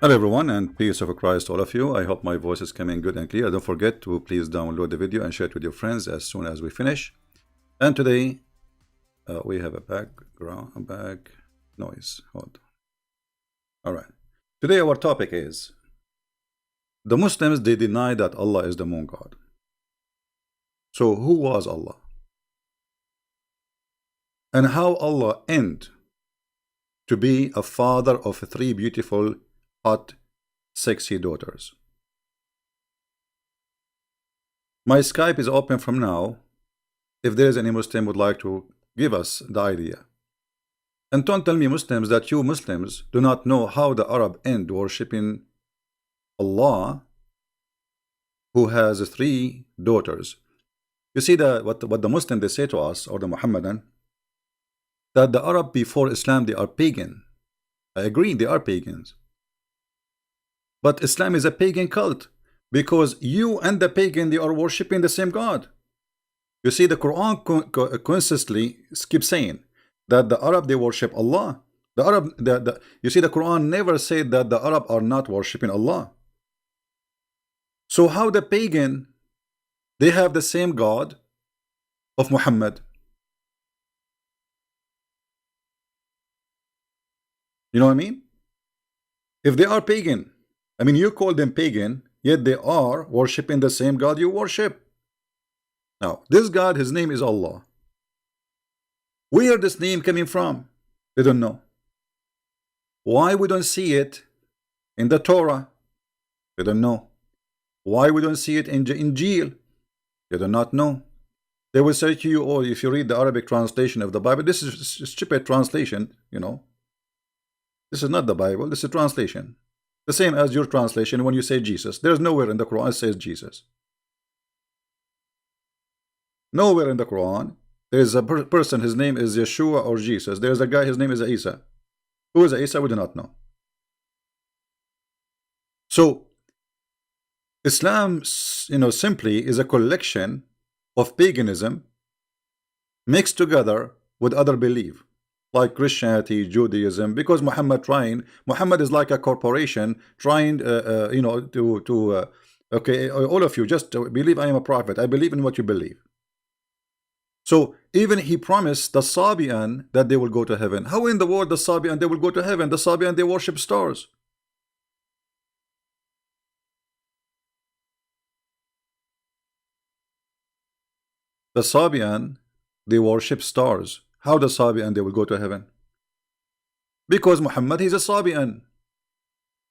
Hello everyone, and peace of Christ to all of you. I hope my voice is coming good and clear. Don't forget to please download the video and share it with your friends as soon as we finish. And today we have a back noise. Hold on. All right. Today our topic is the Muslims. They deny that Allah is the moon god. So who was Allah? And how Allah ended to be a father of three beautiful, hot, sexy daughters. My Skype is open from now. If there is any Muslim would like to give us the idea. And don't tell me, Muslims, that you Muslims do not know how the Arab end worshipping Allah, who has three daughters. You see what the Muslim they say to us, or the Muhammadan, that the Arab before Islam they are pagan. I agree, they are pagans. But Islam is a pagan cult, because you and the pagan they are worshipping the same God. You see, the Quran consistently keeps saying that the Arab they worship Allah. The Arab, you see, the Quran never said that the Arab are not worshipping Allah. So how the pagan they have the same God of Muhammad? You know what I mean? If they are pagan, I mean, you call them pagan, yet they are worshipping the same God you worship. Now, this God, his name is Allah. Where this name coming from? They don't know. Why we don't see it in the Torah? They don't know. Why we don't see it in the Injil? They do not know. They will say to you, oh, if you read the Arabic translation of the Bible, this is a stupid translation, you know. This is not the Bible, this is a translation. The same as your translation when you say Jesus. There's nowhere in the Quran it says Jesus. Nowhere in the Quran there is a person, his name is Yeshua or Jesus. There is a guy, his name is Isa. Who is Isa? We do not know. So Islam, you know, simply is a collection of paganism mixed together with other belief, like Christianity, Judaism. Because Muhammad is like a corporation trying, you know, okay, all of you just believe I am a prophet. I believe in what you believe. So even he promised the Sabian that they will go to heaven. How in the world the Sabian they will go to heaven? The Sabian they worship stars. The Sabian they worship stars. How the Sabian they will go to heaven? Because Muhammad he's a Sabian.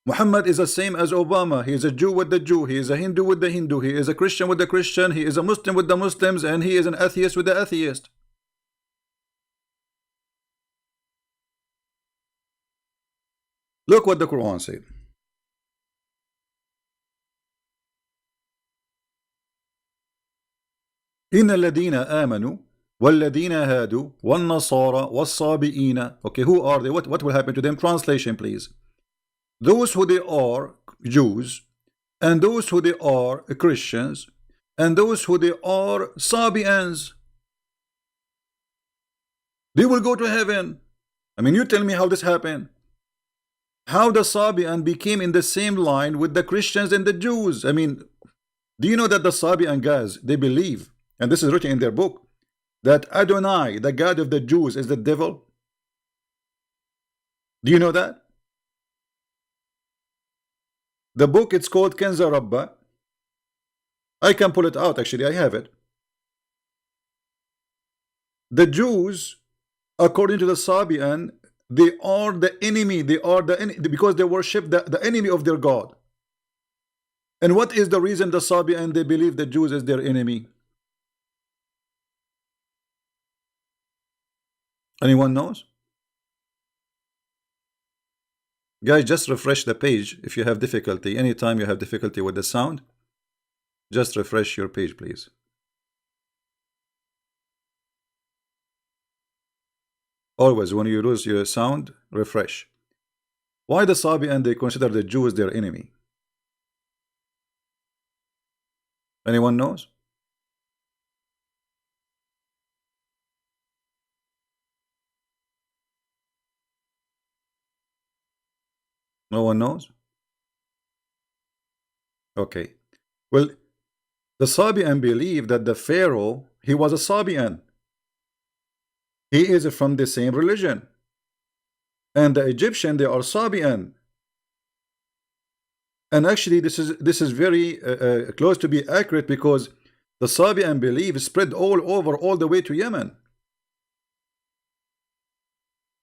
Muhammad is the same as Obama. He is a Jew with the Jew. He is a Hindu with the Hindu. He is a Christian with the Christian. He is a Muslim with the Muslims. And he is an atheist with the atheist. Look what the Quran said. إن الذين آمنوا والذين هادوا والنصارى والصابئين. Okay, who are they? What will happen to them? Translation, please. Those who they are Jews, and those who they are Christians, and those who they are Sabians, they will go to heaven. I mean, you tell me how this happened. How the Sabian became in the same line with the Christians and the Jews. I mean, do you know that the Sabian guys, they believe, and this is written in their book, that Adonai, the God of the Jews, is the devil? Do you know that? The book, it's called Kenza Rabba. I can pull it out, actually, I have it. The Jews, according to the Sabian, they are the enemy. They are the enemy because they worship the enemy of their God. And what is the reason the Sabian they believe the Jews is their enemy? Anyone knows? Guys, just refresh the page if you have difficulty. Anytime you have difficulty with the sound, just refresh your page, please. Always, when you lose your sound, refresh. Why the Sabian they consider the Jews their enemy? Anyone knows? No one knows? Okay. Well, the Sabian believe that the Pharaoh, he was a Sabian. He is from the same religion. And the Egyptian, they are Sabian. And actually, this is very close to be accurate, because the Sabian belief spread all over, all the way to Yemen,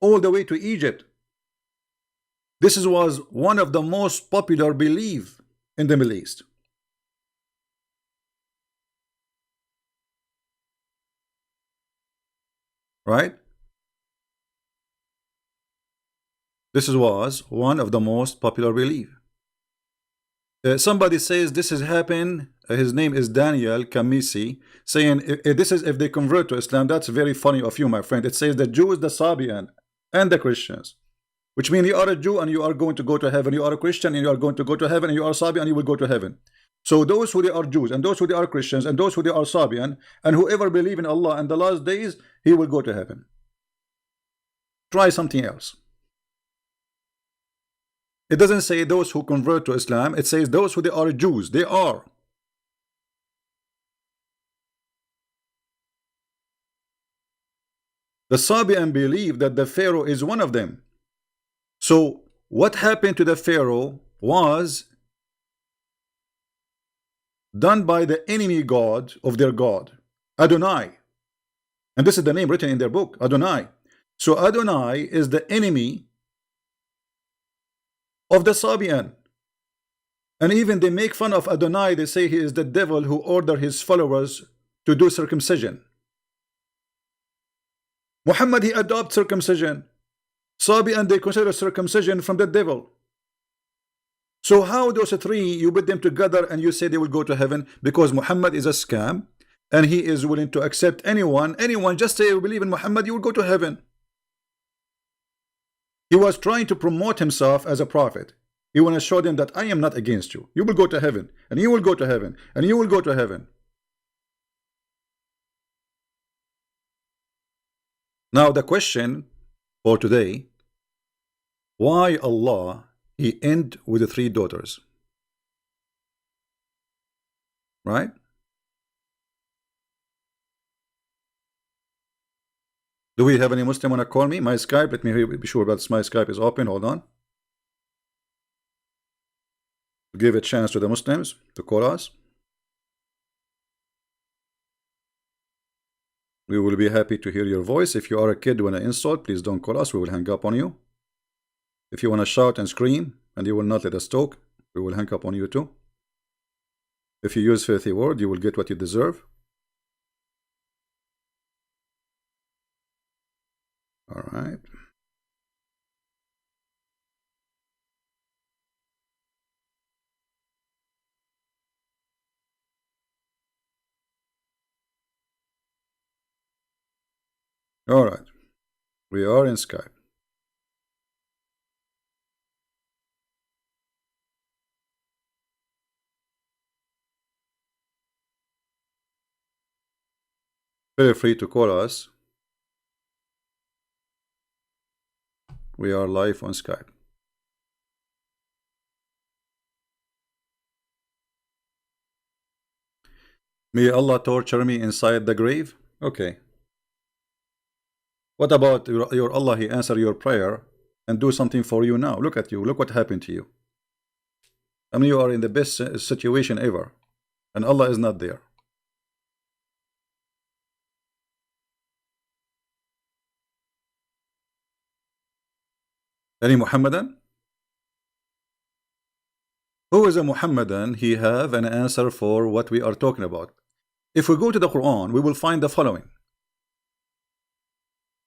all the way to Egypt. This was one of the most popular belief in the Middle East. Right? This was one of the most popular belief. Somebody says this has happened. His name is Daniel Kamisi, saying this is if they convert to Islam. That's very funny of you, my friend. It says the Jews, the Sabian, and the Christians, which means you are a Jew and you are going to go to heaven. You are a Christian and you are going to go to heaven. And you are Sabian and you will go to heaven. So those who they are Jews and those who they are Christians and those who they are Sabian and whoever believe in Allah and the last days, he will go to heaven. Try something else. It doesn't say those who convert to Islam. It says those who they are Jews. They are. The Sabian believe that the Pharaoh is one of them. So what happened to the Pharaoh was done by the enemy god of their god, Adonai. And this is the name written in their book, Adonai. So Adonai is the enemy of the Sabian. And even they make fun of Adonai. They say he is the devil who ordered his followers to do circumcision. Muhammad, he adopted circumcision. Sabian, they consider circumcision from the devil. So how those three, you put them together and you say they will go to heaven? Because Muhammad is a scam and he is willing to accept anyone. Just say you believe in Muhammad, you will go to heaven. He was trying to promote himself as a prophet. He want to show them that I am not against you. You will go to heaven, and you will go to heaven, and you will go to heaven. Now the question for today, why Allah he end with the 3 daughters? Right? Do we have any Muslim want to call me? My Skype, let me be sure that my Skype is open. Hold on. Give a chance to the Muslims to call us. We will be happy to hear your voice. If you are a kid when I insult, please don't call us. We will hang up on you. If you want to shout and scream and you will not let us talk, we will hang up on you too. If you use filthy word, you will get what you deserve. All right. All right. We are in Skype. Feel free to call us. We are live on Skype. May Allah torture me inside the grave? Okay. What about your Allah? He answer your prayer and do something for you now. Look at you. Look what happened to you. I mean, you are in the best situation ever. And Allah is not there. Any Muhammadan? Who is a Muhammadan? He have an answer for what we are talking about. If we go to the Quran, we will find the following.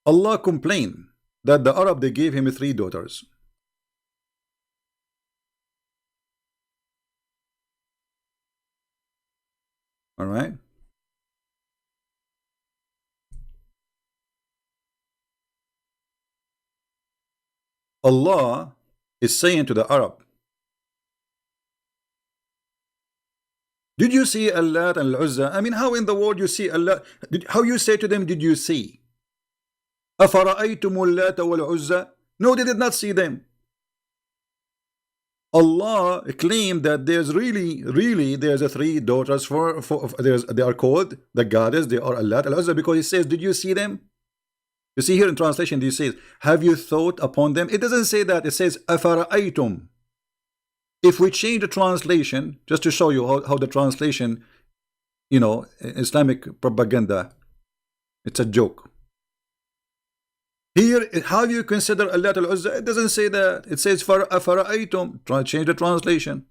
Allah complained that the Arab, they gave him 3 daughters. All right. Allah is saying to the Arab, did you see Allat and Al-Uzza? I mean, how in the world you see Allah? How you say to them, did you see? أَفَرَأَيْتُمُ اللَّاتَ وَالْعُزَّى? No, they did not see them. Allah claimed that there's really there's a three daughters they are called the goddess, they are Allah al-Uzza, because he says, did you see them? You see here in translation, he says, have you thought upon them? It doesn't say that, it says afara'aytum. If we change the translation, just to show you how the translation, you know, Islamic propaganda, it's a joke. Here, how you consider Allah al-Uzza? It doesn't say that. It says fara'aytum. Try to change the translation.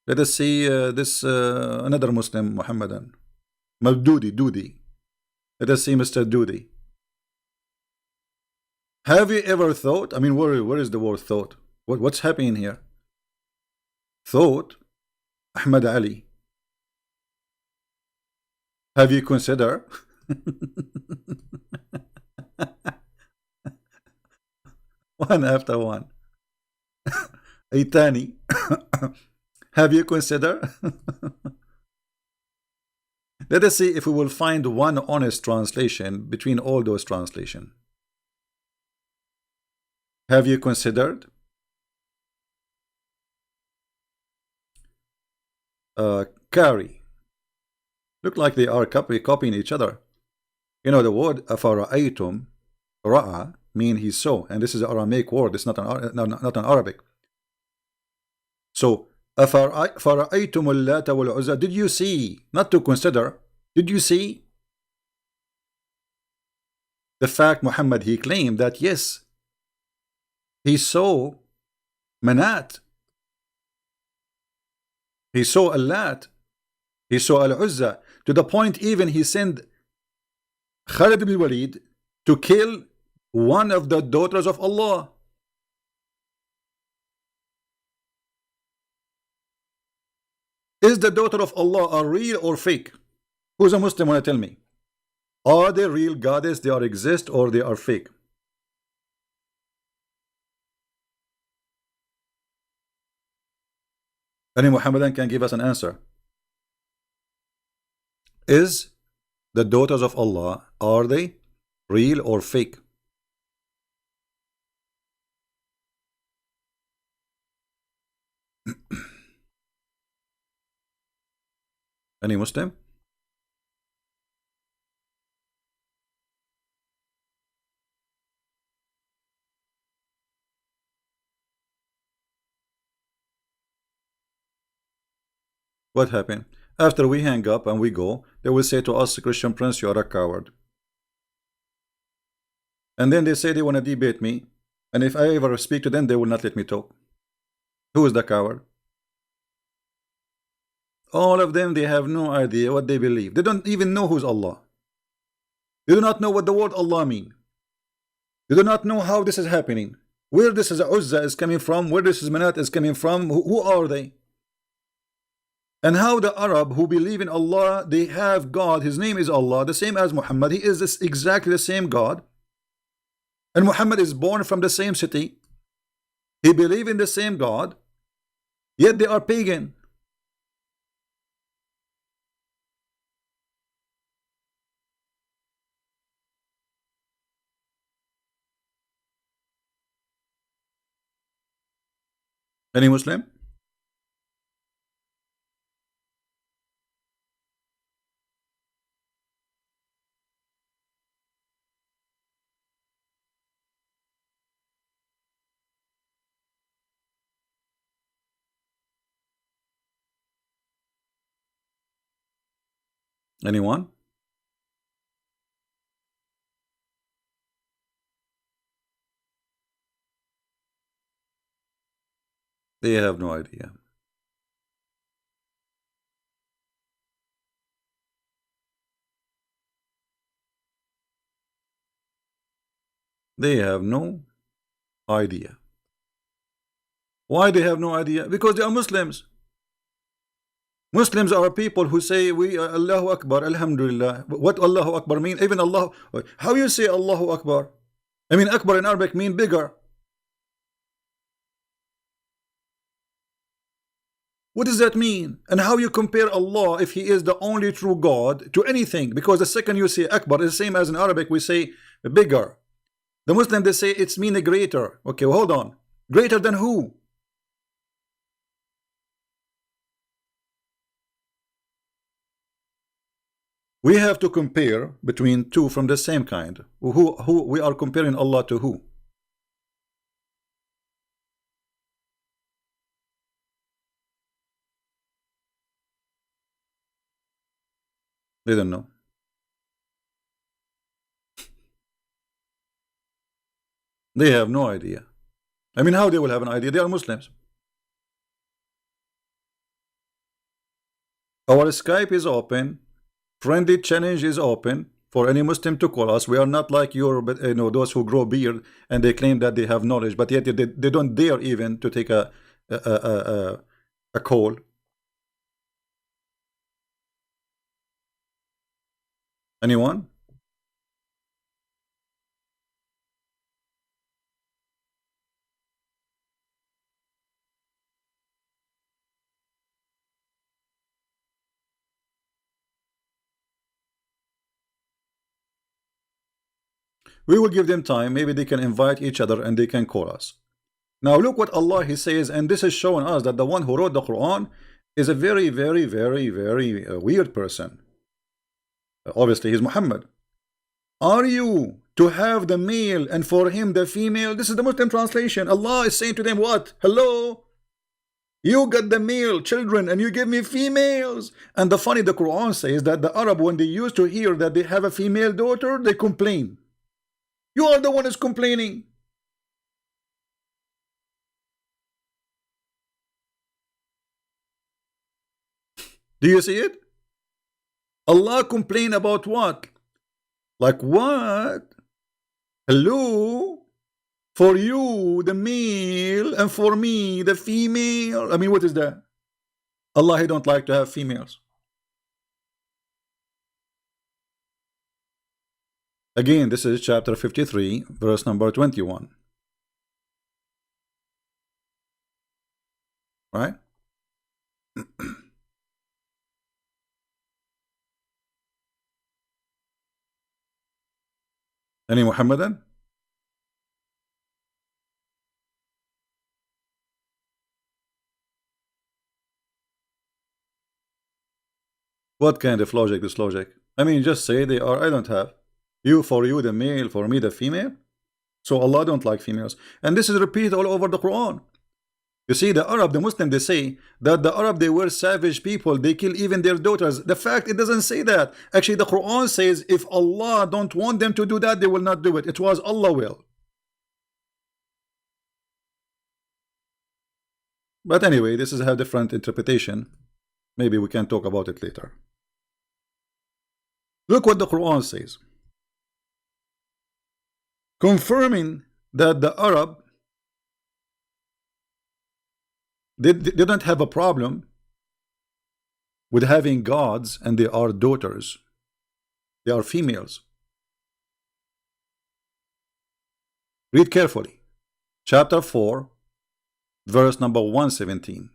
Let us see this another Muslim, Muhammadan. Dudi. Let us see Mr. Dudi. Have you ever thought? I mean, where is the word thought? What's happening here? Thought, Ahmad Ali. Have you considered? One after one. Itani. Have you considered? Let us see if we will find one honest translation between all those translations. Have you considered? Carry. Look like they are copying each other. You know the word afara'aytum, ra'a, mean he saw, and this is an Aramaic word. It's not an Arabic. So afara'aytum al-Lata wal-Uzza. Did you see? Not to consider. Did you see? The fact Muhammad, he claimed that yes, he saw Manat. He saw Al-Lat. He saw Al-Uzza. To the point even he sent Khalid ibn Walid to kill one of the daughters of Allah. Is the daughter of Allah a real or fake? Who's a Muslim want to tell me? Are they real goddess, they are exist, or they are fake? Any Muhammadan can give us an answer. Is the daughters of Allah, are they real or fake? Any Muslim? What happened? After we hang up and we go, they will say to us, Christian Prince, you are a coward. And then they say they want to debate me, and if I ever speak to them, they will not let me talk. Who is the coward? All of them, they have no idea what they believe. They don't even know who's Allah. They do not know what the word Allah means. They do not know how this is happening. Where this is Uzza is coming from, where this is Manat is coming from, who are they? And how the Arab who believe in Allah, they have God, his name is Allah, the same as Muhammad. He is exactly the same God. And Muhammad is born from the same city. He believe in the same God, yet they are pagan. Any Muslim? Anyone? They have no idea. They have no idea. Why they have no idea? Because they are Muslims. Muslims are people who say we Allahu Akbar, Alhamdulillah. What Allahu Akbar mean? Even Allah, how you say Allahu Akbar? I mean Akbar in Arabic mean bigger. What does that mean? And how you compare Allah, if he is the only true God, to anything? Because the second you say Akbar is the same as in Arabic we say bigger. The Muslim, they say it's mean greater. Okay, well, hold on. Greater than who? We have to compare between two from the same kind. Who we are comparing Allah to who? They don't know. They have no idea. I mean, how they will have an idea? They are Muslims. Our Skype is open. Friendly challenge is open for any Muslim to call us. We are not like your, those who grow beard and they claim that they have knowledge, but yet they don't dare even to take a call. Anyone? We will give them time. Maybe they can invite each other and they can call us. Now look what Allah He says, and this is showing us that the one who wrote the Quran is a very, very, very, very weird person. Obviously, he's Muhammad. Are you to have the male and for him the female? This is the Muslim translation. Allah is saying to them, what? Hello? You got the male children and you give me females. And the Quran says that the Arab, when they used to hear that they have a female daughter, they complain. You are the one who's complaining. Do you see it? Allah complain about what? Like what? Hello? For you, the male, and for me, the female. I mean, what is that? Allah, He don't like to have females. Again, this is chapter 53, verse number 21. Right? Any Muhammadan? What kind of logic is logic? I mean, just say they are, I don't have. You for you the male, for me the female. So Allah don't like females. And this is repeated all over the Quran. You see, the Arab, the Muslim, they say that the Arab, they were savage people. They kill even their daughters. The fact, it doesn't say that. Actually, the Quran says if Allah don't want them to do that, they will not do it. It was Allah will. But anyway, this is a different interpretation. Maybe we can talk about it later. Look what the Quran says. Confirming that the Arab, they don't have a problem with having gods and they are daughters. They are females. Read carefully. Chapter 4, verse number 117.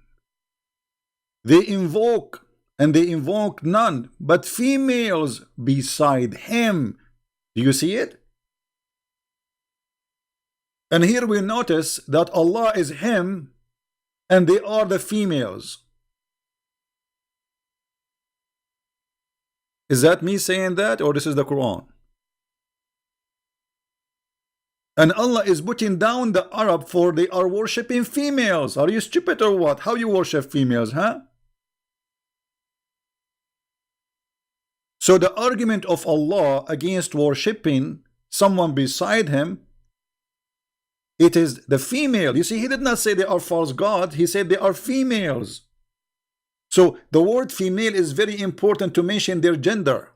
They invoke, and they invoke none but females beside him. Do you see it? And here we notice that Allah is him and they are the females. Is that me saying that, or this is the Quran? And Allah is putting down the Arab for they are worshipping females. Are you stupid or what? How you worship females, huh? So the argument of Allah against worshipping someone beside him, it is the female. You see, He did not say they are false gods. He said they are females. So the word female is very important to mention their gender.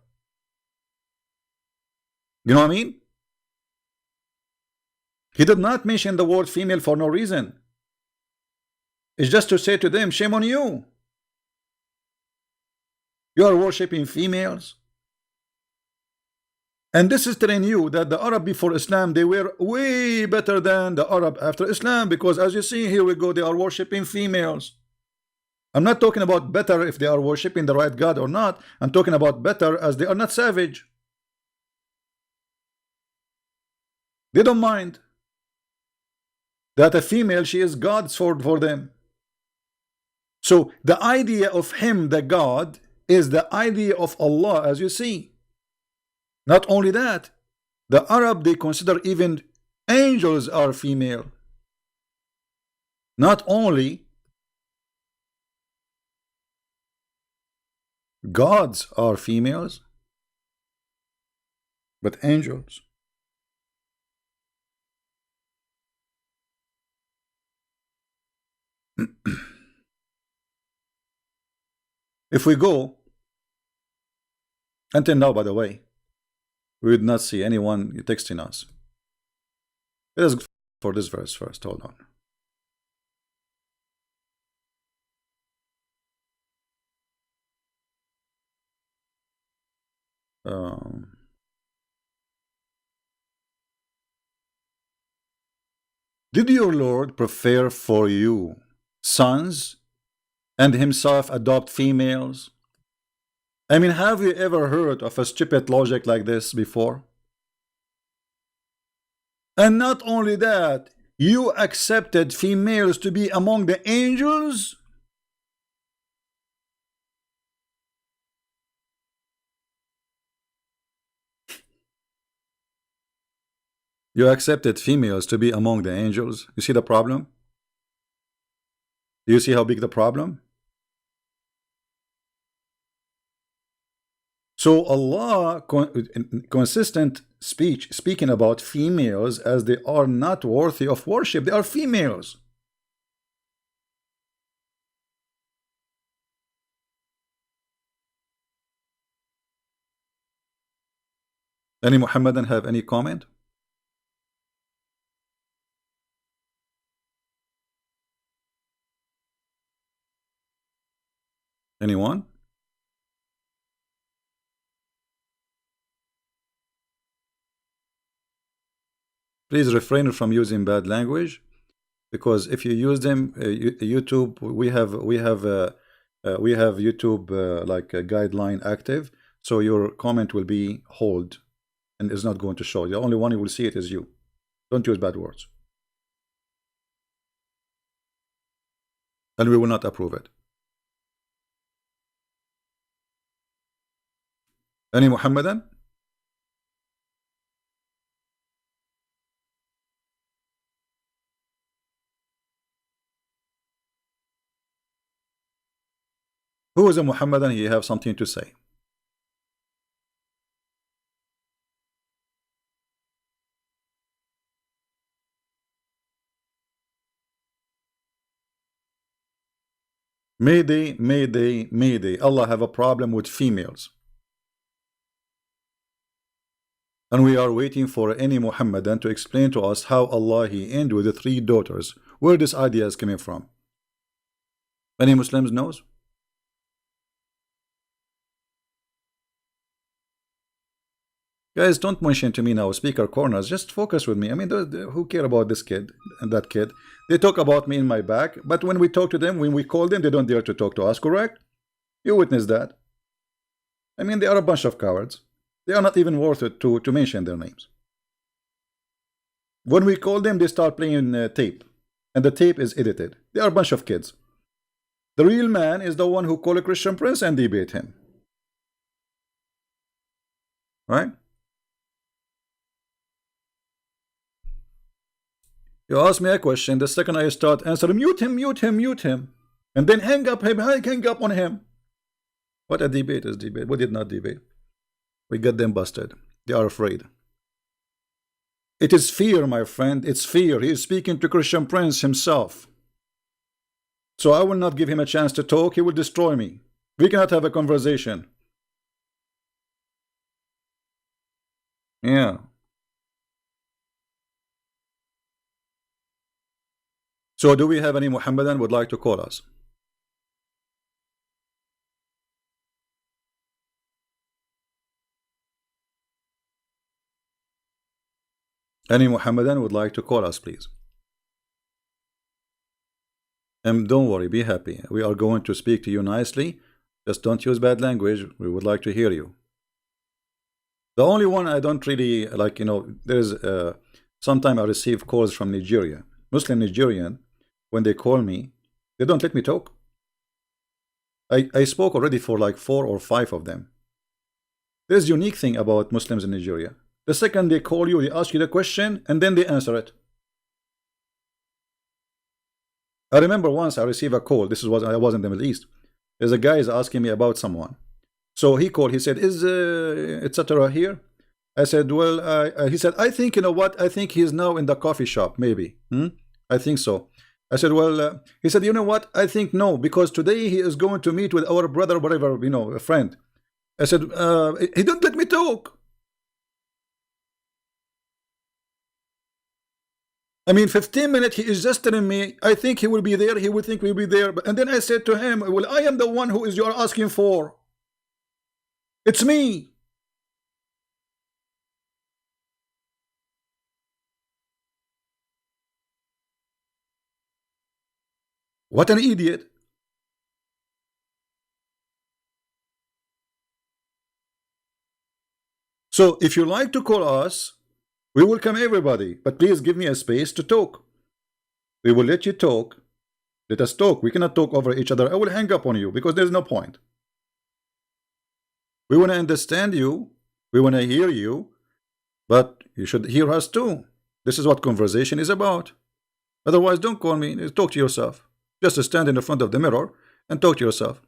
You know what I mean? He did not mention the word female for no reason. It's just to say to them, shame on you. You are worshipping females. And this is telling you that the Arab before Islam, they were way better than the Arab after Islam, because as you see, here we go, they are worshipping females. I'm not talking about better if they are worshipping the right God or not. I'm talking about better as they are not savage. They don't mind that a female, she is God's for them. So the idea of him, the God, is the idea of Allah, as you see. Not only that, the Arab, they consider even angels are female. Not only gods are females, but angels. If we go, until now, by the way, we would not see anyone texting us. Let us go for this verse first. Hold on. Did your Lord prefer for you sons and himself adopt females? I mean, have you ever heard of a stupid logic like this before? And not only that, you accepted females to be among the angels? You accepted females to be among the angels. You see the problem? Do you see how big the problem? So Allah, consistent speech, speaking about females as they are not worthy of worship. They are females. Any Muhammadan have any comment? Anyone? Please refrain from using bad language, because if you use them, YouTube, we have YouTube like a guideline active, so your comment will be hold and is not going to show. The only one who will see it is you. Don't use bad words, and we will not approve it. Any Muhammadan? Who is a Muhammadan? He have something to say. Mayday, mayday, mayday. Allah have a problem with females. And we are waiting for any Muhammadan to explain to us how Allah He ended with the 3 daughters. Where this idea is coming from? Any Muslims knows? Guys, don't mention to me now speaker corners. Just focus with me. I mean, who care about this kid and that kid? They talk about me in my back, but when we talk to them, when we call them, they don't dare to talk to us, correct? You witness that. I mean, they are a bunch of cowards. They are not even worth it to mention their names. When we call them, they start playing tape, and the tape is edited. They are a bunch of kids. The real man is the one who call a Christian Prince and debate him. Right? You ask me a question, the second I start answering, mute him, mute him, mute him, and then hang up on him. What a debate is debate. We did not debate. We got them busted. They are afraid. It is fear, my friend. It's fear. He is speaking to Christian Prince himself. So I will not give him a chance to talk. He will destroy me. We cannot have a conversation. Yeah. So do we have any Muhammadan would like to call us? Any Muhammadan would like to call us, please? And don't worry, be happy. We are going to speak to you nicely. Just don't use bad language. We would like to hear you. The only one I don't really like, there's sometimes I receive calls from Nigeria, Muslim Nigerian. When they call me, they don't let me talk. I spoke already for like 4 or 5 of them. There's a unique thing about Muslims in Nigeria. The second they call you, they ask you the question, and then they answer it. I remember once I received a call. This was I was in the Middle East. There's a guy is asking me about someone. So he called. He said, "Is etc. here?" I said, "Well," he said, "I think you know what? I think he's now in the coffee shop. Maybe. I think so." I said, "Well," he said, "You know what? I think no, because today he is going to meet with our brother, whatever, a friend." I said, "He don't let me talk." I mean, 15 minutes, he is just telling me, I think he will be there, he will think we'll be there. And then I said to him, well, I am the one who is you are asking for. It's me. What an idiot. So if you like to call us, we welcome everybody, but please give me a space to talk. We will let you talk. Let us talk. We cannot talk over each other. I will hang up on you because there's no point. We want to understand you. We want to hear you. But you should hear us too. This is what conversation is about. Otherwise, don't call me. Talk to yourself. Just stand in the front of the mirror and talk to yourself.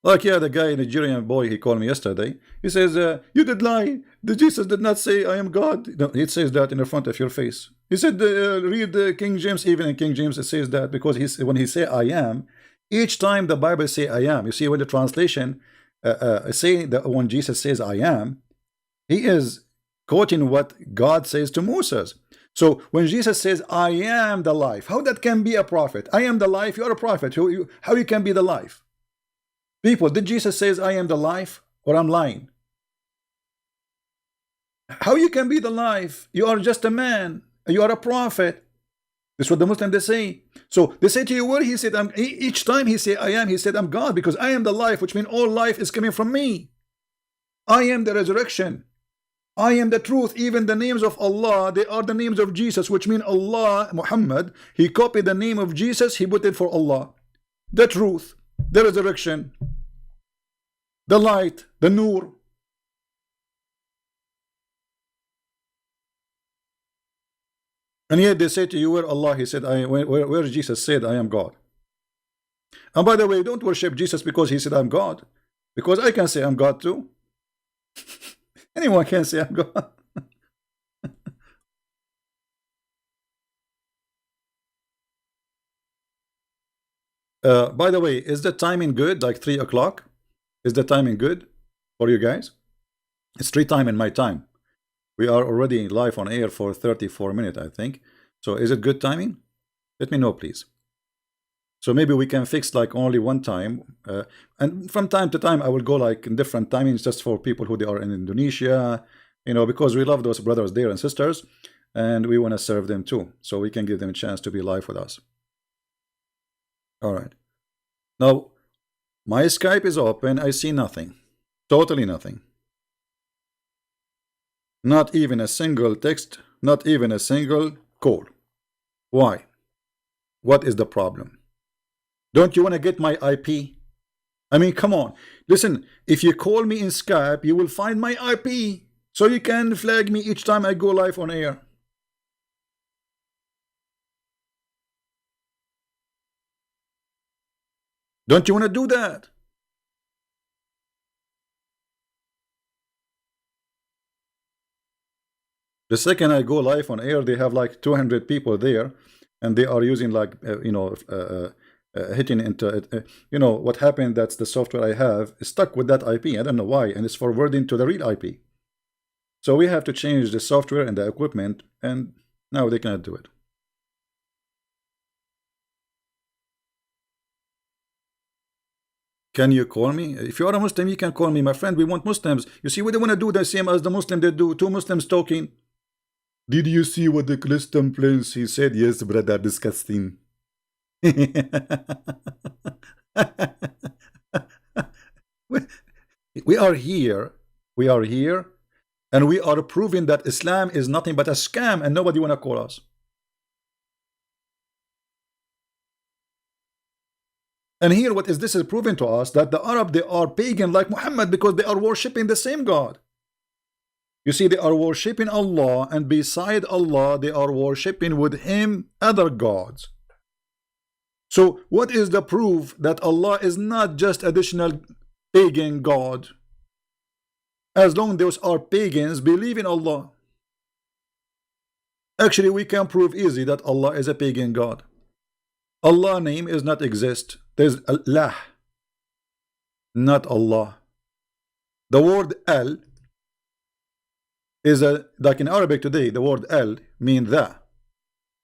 Like, yeah, the guy, Nigerian boy, he called me yesterday. He says, you did lie. The Jesus did not say, I am God. No, it says that in the front of your face. He said, read King James. Even in King James, it says that because when he say I am, each time the Bible say I am, you see when the translation say that when Jesus says I am, he is quoting what God says to Moses. So when Jesus says I am the life, how that can be a prophet? I am the life, you are a prophet. How you can be the life? People, did Jesus says I am the life, or I'm lying? How you can be the life? You are just a man. You are a prophet. This is what the Muslims they say. So they say to you, well, he said, each time he say I am, he said I'm God because I am the life, which means all life is coming from me. I am the resurrection. I am the truth. Even the names of Allah, they are the names of Jesus, which mean Allah, Muhammad, he copied the name of Jesus, he put it for Allah. The truth, the resurrection, the light, the nur. And yet they say to you, where Allah, he said, where Jesus said, I am God. And by the way, don't worship Jesus because he said, I'm God. Because I can say I'm God too. Anyone can say I'm God. By the way, is the timing good? Like 3 o'clock? Is the timing good for you guys? It's 3 time in my time. We are already live on air for 34 minutes, I think. So is it good timing? Let me know, please. So maybe we can fix like only one time. And from time to time, I will go like in different timings just for people who they are in Indonesia, because we love those brothers there and sisters. And we want to serve them too. So we can give them a chance to be live with us. All right. Now, my Skype is open. I see nothing. Totally nothing. Not even a single text. Not even a single call. Why? What is the problem? Don't you want to get my IP? I mean, come on. Listen, if you call me in Skype, you will find my IP. So you can flag me each time I go live on air. Don't you want to do that? The second I go live on air, they have like 200 people there, and they are using like, hitting into, what happened, that's the software I have is stuck with that IP. I don't know why, and it's forwarding to the real IP. So we have to change the software and the equipment, and now they cannot do it. Can you call me? If you are a Muslim, you can call me, my friend. We want Muslims. You see, we don't want to do the same as the Muslim they do. 2 Muslims talking. Did you see what the Christian prince he said? Yes, brother, disgusting. We are here. We are here, and we are proving that Islam is nothing but a scam, and nobody want to call us. And here what is this is proven to us, that the Arab, they are pagan like Muhammad because they are worshipping the same God. You see, they are worshipping Allah, and beside Allah they are worshipping with him other gods. So what is the proof that Allah is not just additional pagan God? As long as those are pagans, believe in Allah. Actually, we can prove easy that Allah is a pagan God. Allah name is not exist. There's Allah, not Allah. The word Al is like in Arabic today, the word Al means the.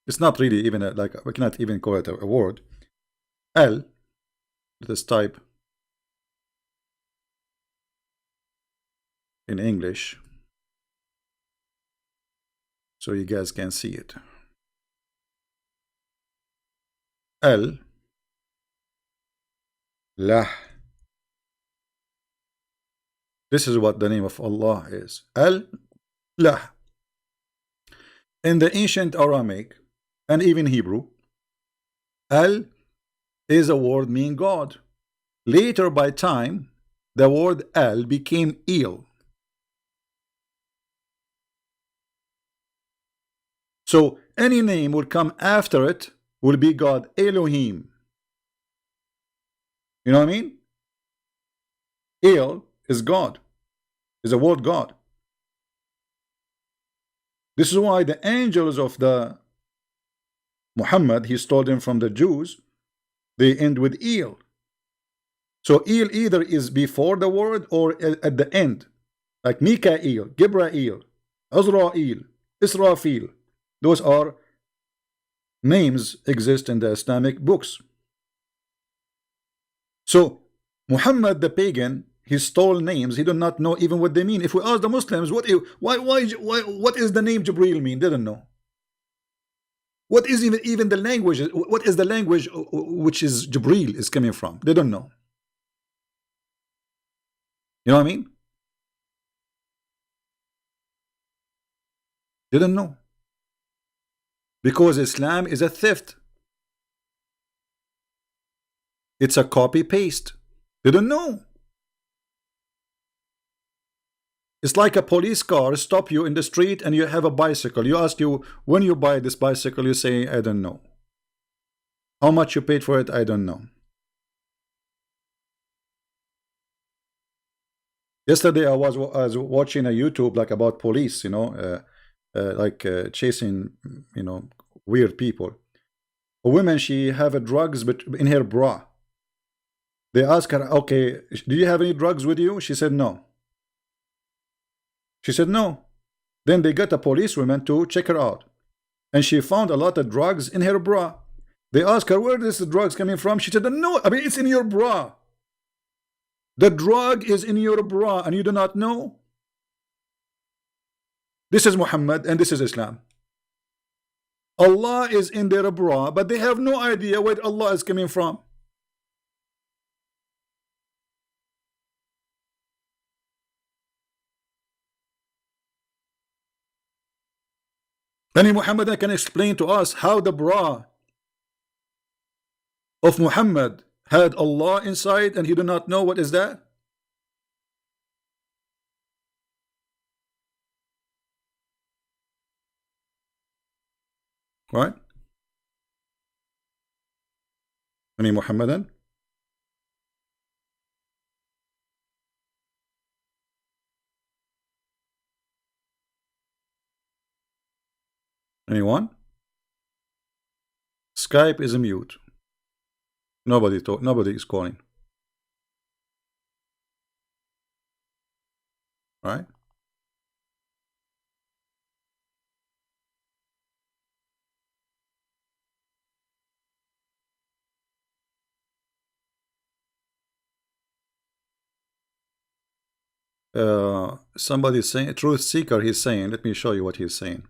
It's not really even like, we cannot even call it a word. Al, let's type in English so you guys can see it. Al, Lah. This is what the name of Allah is. Al, Lah. In the ancient Aramaic and even Hebrew, Al is a word meaning God. Later by time, the word Al became Il. So any name will come after it will be God. Elohim. You know what I mean? El is God, is a word God. This is why the angels of the Muhammad, he stole them from the Jews, they end with El. So El either is before the word or at the end, like Mikael, Gibrael, Azrael, Israfil. Those are names exist in the Islamic books. So Muhammad the pagan, he stole names. He did not know even what they mean. If we ask the Muslims, what is the name Jibril mean? They don't know. What is even the language? What is the language which is Jibril is coming from? They don't know. You know what I mean? They don't know. Because Islam is a theft. It's a copy paste. They don't know. It's like a police car stop you in the street and you have a bicycle. You ask you, when you buy this bicycle, you say, I don't know. How much you paid for it, I don't know. Yesterday I was watching a YouTube like about police, you know, chasing, you know, weird people. A woman, she have a drugs but in her bra. They ask her, okay, do you have any drugs with you? She said no. She said no. Then they got a policewoman to check her out, and she found a lot of drugs in her bra. They asked her, where is the drugs coming from? She said, no, I mean, it's in your bra. The drug is in your bra and you do not know. This is Muhammad and this is Islam. Allah is in their bra, but they have no idea where Allah is coming from. Any Muhammad can explain to us how the bra of Muhammad had Allah inside and he do not know what is that? Right? Any Muhammadan? Anyone? Skype is a mute. Nobody is calling. Right? Somebody is saying, truth seeker, he's saying, let me show you what he's saying.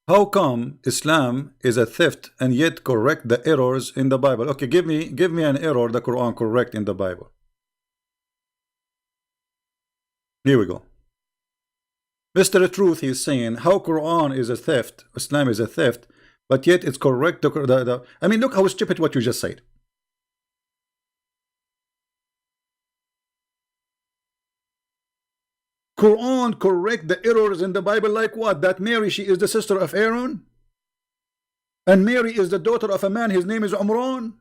How come Islam is a theft and yet correct the errors in the Bible? Okay, give me an error the Quran correct in the Bible. Here we go. Mr. Truth is saying how Quran is a theft, Islam is a theft, but yet it's correct. I mean, look how stupid what you just said. Quran correct the errors in the Bible, like what? That Mary, she is the sister of Aaron, and Mary is the daughter of a man, his name is Umran,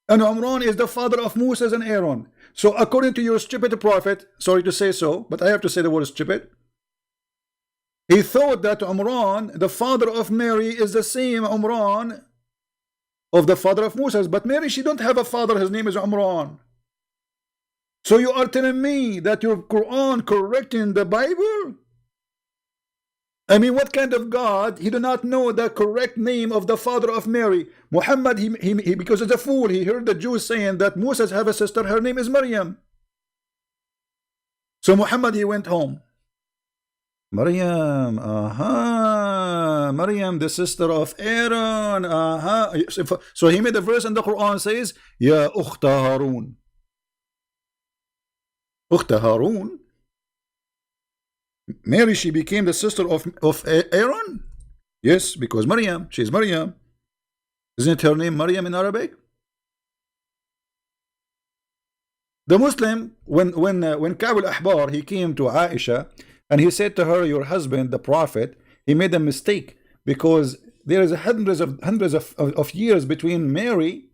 and Umran is the father of Moses and Aaron. So according to your stupid prophet, sorry to say so, but I have to say the word stupid, he thought that Umran, the father of Mary, is the same Umran of the father of Moses, but Mary, she don't have a father, his name is Umran. So you are telling me that your Quran correcting the Bible? I mean, what kind of God? He do not know the correct name of the father of Mary. Muhammad, he because he's a fool, he heard the Jews saying that Moses have a sister, her name is Maryam. So Muhammad, he went home. Maryam, Maryam, the sister of Aaron, So he made a verse in the Quran says, Ya Ukhta Harun. Ukhta Harun? Mary, she became the sister of Aaron? Yes, because Maryam, she's Maryam. Isn't her name Maryam in Arabic? The Muslim, when Ka'b al-Ahbar, he came to Aisha and he said to her, your husband, the prophet, he made a mistake because there is hundreds of years between Mary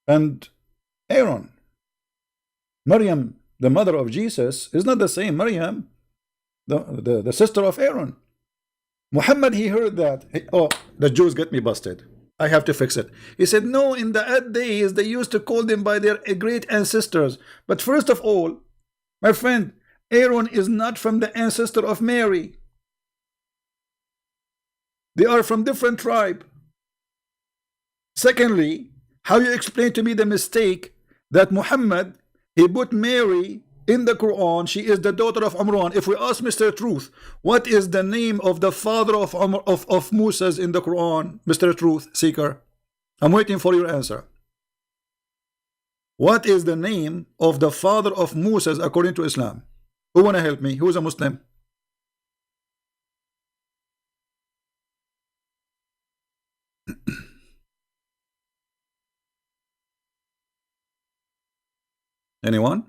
and Aaron. Maryam, the mother of Jesus, is not the same Maryam, the sister of Aaron. Muhammad, he heard that. Oh, the Jews get me busted. I have to fix it. He said, no, in the old days, they used to call them by their great ancestors. But first of all, my friend, Aaron is not from the ancestor of Mary. They are from different tribe. Secondly, how you explain to me the mistake that Muhammad, he put Mary in the Quran, she is the daughter of Umran. If we ask Mr. Truth, what is the name of the father of Moses in the Quran, Mr. Truth Seeker? I'm waiting for your answer. What is the name of the father of Moses according to Islam? Who wanna help me? Who is a Muslim? Anyone?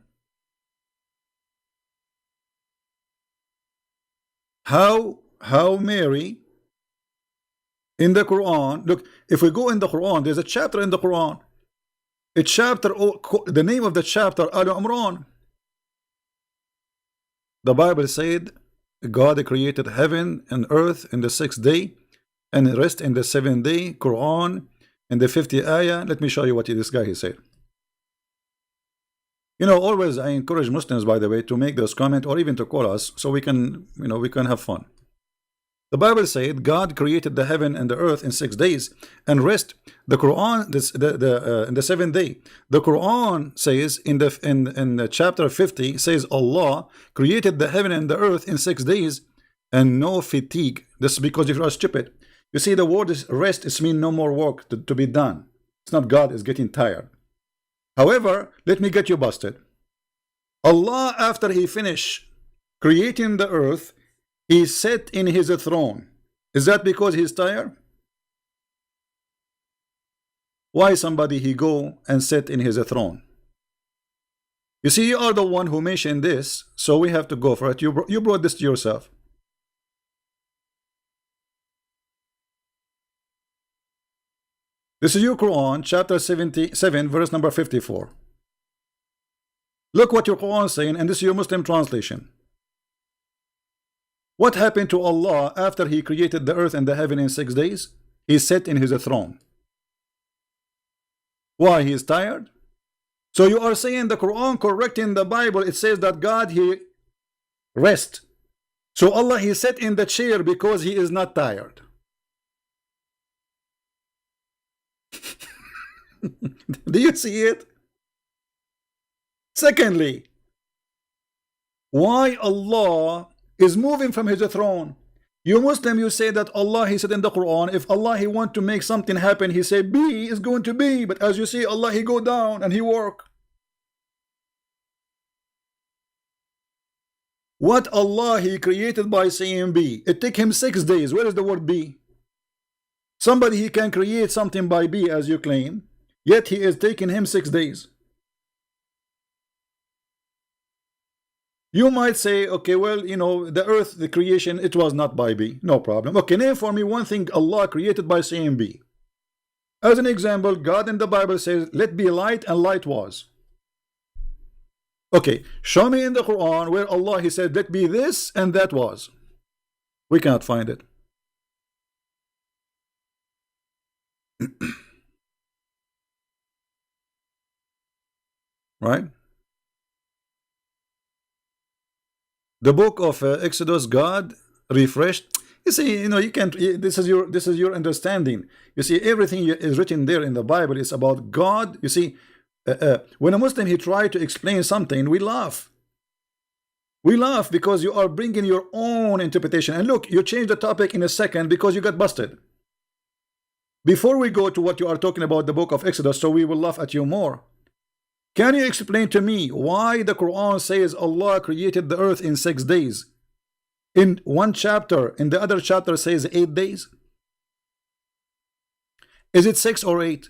How Mary in the Quran, look, if we go in the Quran, there's a chapter in the Quran. The name of the chapter, Al Imran. The Bible said God created heaven and earth in the 6th day and rest in the 7th day. Quran in the 50th ayah. Let me show you what this guy he said. You know, always I encourage Muslims, by the way, to make those comments or even to call us so we can, you know, we can have fun. The Bible said God created the heaven and the earth in 6 days and rest. The Quran, in the 7th day. The Quran says in the chapter 50 says Allah created the heaven and the earth in 6 days and no fatigue. This is because if you are stupid. You see, the word is rest. It means no more work to be done. It's not God is getting tired. However, let me get you busted. Allah, after he finished creating the earth, he sat in his throne. Is that because he's tired? Why somebody he go and sit in his throne? You see, you are the one who mentioned this, so we have to go for it. You brought this to yourself. This is your Quran, chapter 77, verse number 54. Look what your Quran is saying, and this is your Muslim translation. What happened to Allah after he created the earth and the heaven in 6 days? He sat in his throne. Why? He is tired? So you are saying the Quran correcting the Bible, it says that God, he rest. So Allah, he sat in the chair because he is not tired. Do you see it? Secondly, why Allah is moving from his throne? You Muslim, you say that Allah, he said in the Quran, if Allah, he want to make something happen, he say be is going to be. But as you see, Allah, he go down and he work. What Allah He created by saying be. It took Him 6 days. Where is the word be? Somebody He can create something by be, as you claim, yet He is taking Him 6 days. You might say, okay, well, you know, the earth, the creation, it was not by be. No problem. Okay, name for me one thing Allah created by saying be. As an example, God in the Bible says, let be light, and light was. Okay, show me in the Quran where Allah He said, let be this, and that was. We cannot find it. Right? The book of Exodus, God refreshed. You see, you know, you can't. This is your understanding. You see, everything is written there in the Bible is about God. You see, when a Muslim he tried to explain something, we laugh. We laugh because you are bringing your own interpretation. And look, you change the topic in a second because you got busted. Before we go to what you are talking about, the book of Exodus, so we will laugh at you more. Can you explain to me why the Quran says Allah created the earth in 6 days? In one chapter, in the other chapter says 8 days. Is it 6 or 8?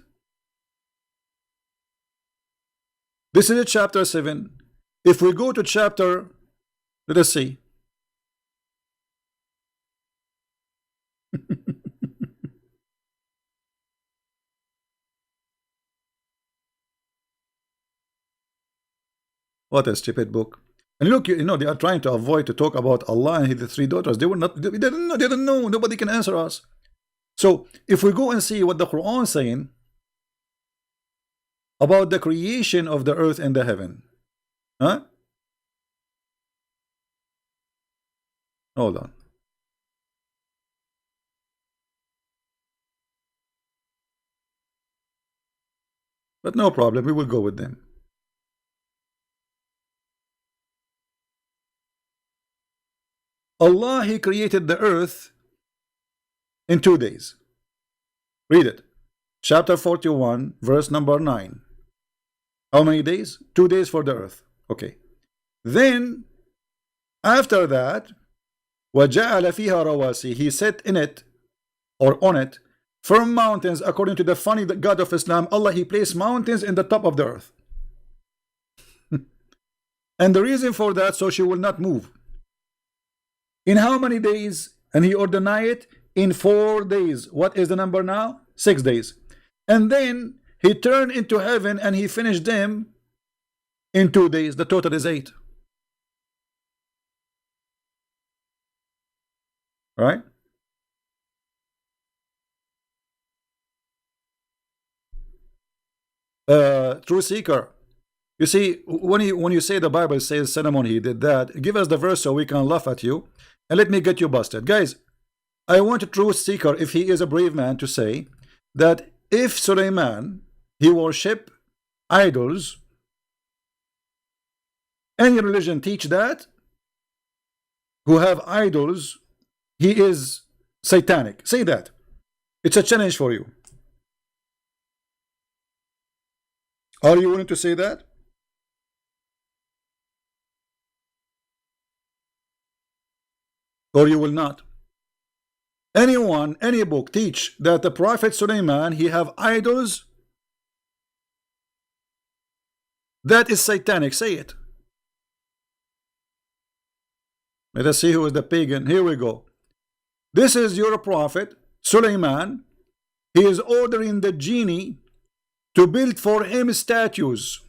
This is chapter 7. If we go to chapter, let us see. What a stupid book. And look, you know, they are trying to avoid to talk about Allah and His 3 daughters. They didn't know. Nobody can answer us. So if we go and see what the Quran is saying about the creation of the earth and the heaven. Huh? Hold on. But no problem, we will go with them. Allah He created the earth in 2 days. Read it. Chapter 41, verse number 9. How many days? 2 days for the earth. Okay. Then, after that, وَجَعَلَ فِيهَا رَوَاسِي, He set in it, or on it, firm mountains. According to the funny God of Islam, Allah He placed mountains in the top of the earth. And the reason for that, so she will not move. In how many days? And He ordained it in 4 days. What is the number now? 6 days. And then He turned into heaven and He finished them in 2 days. The total is 8. Right? True seeker. You see, when you say the Bible says Solomon he did that, give us the verse so we can laugh at you. And let me get you busted. Guys, I want a truth seeker, if he is a brave man, to say that if Suleiman, he worship idols, any religion teach that, who have idols, he is satanic. Say that. It's a challenge for you. Are you willing to say that? Or you will not? Anyone, any book teach that the Prophet Suleiman, he have idols? That is satanic. Say it. Let us see who is the pagan. Here we go. This is your prophet Suleiman. He is ordering the genie to build for him statues.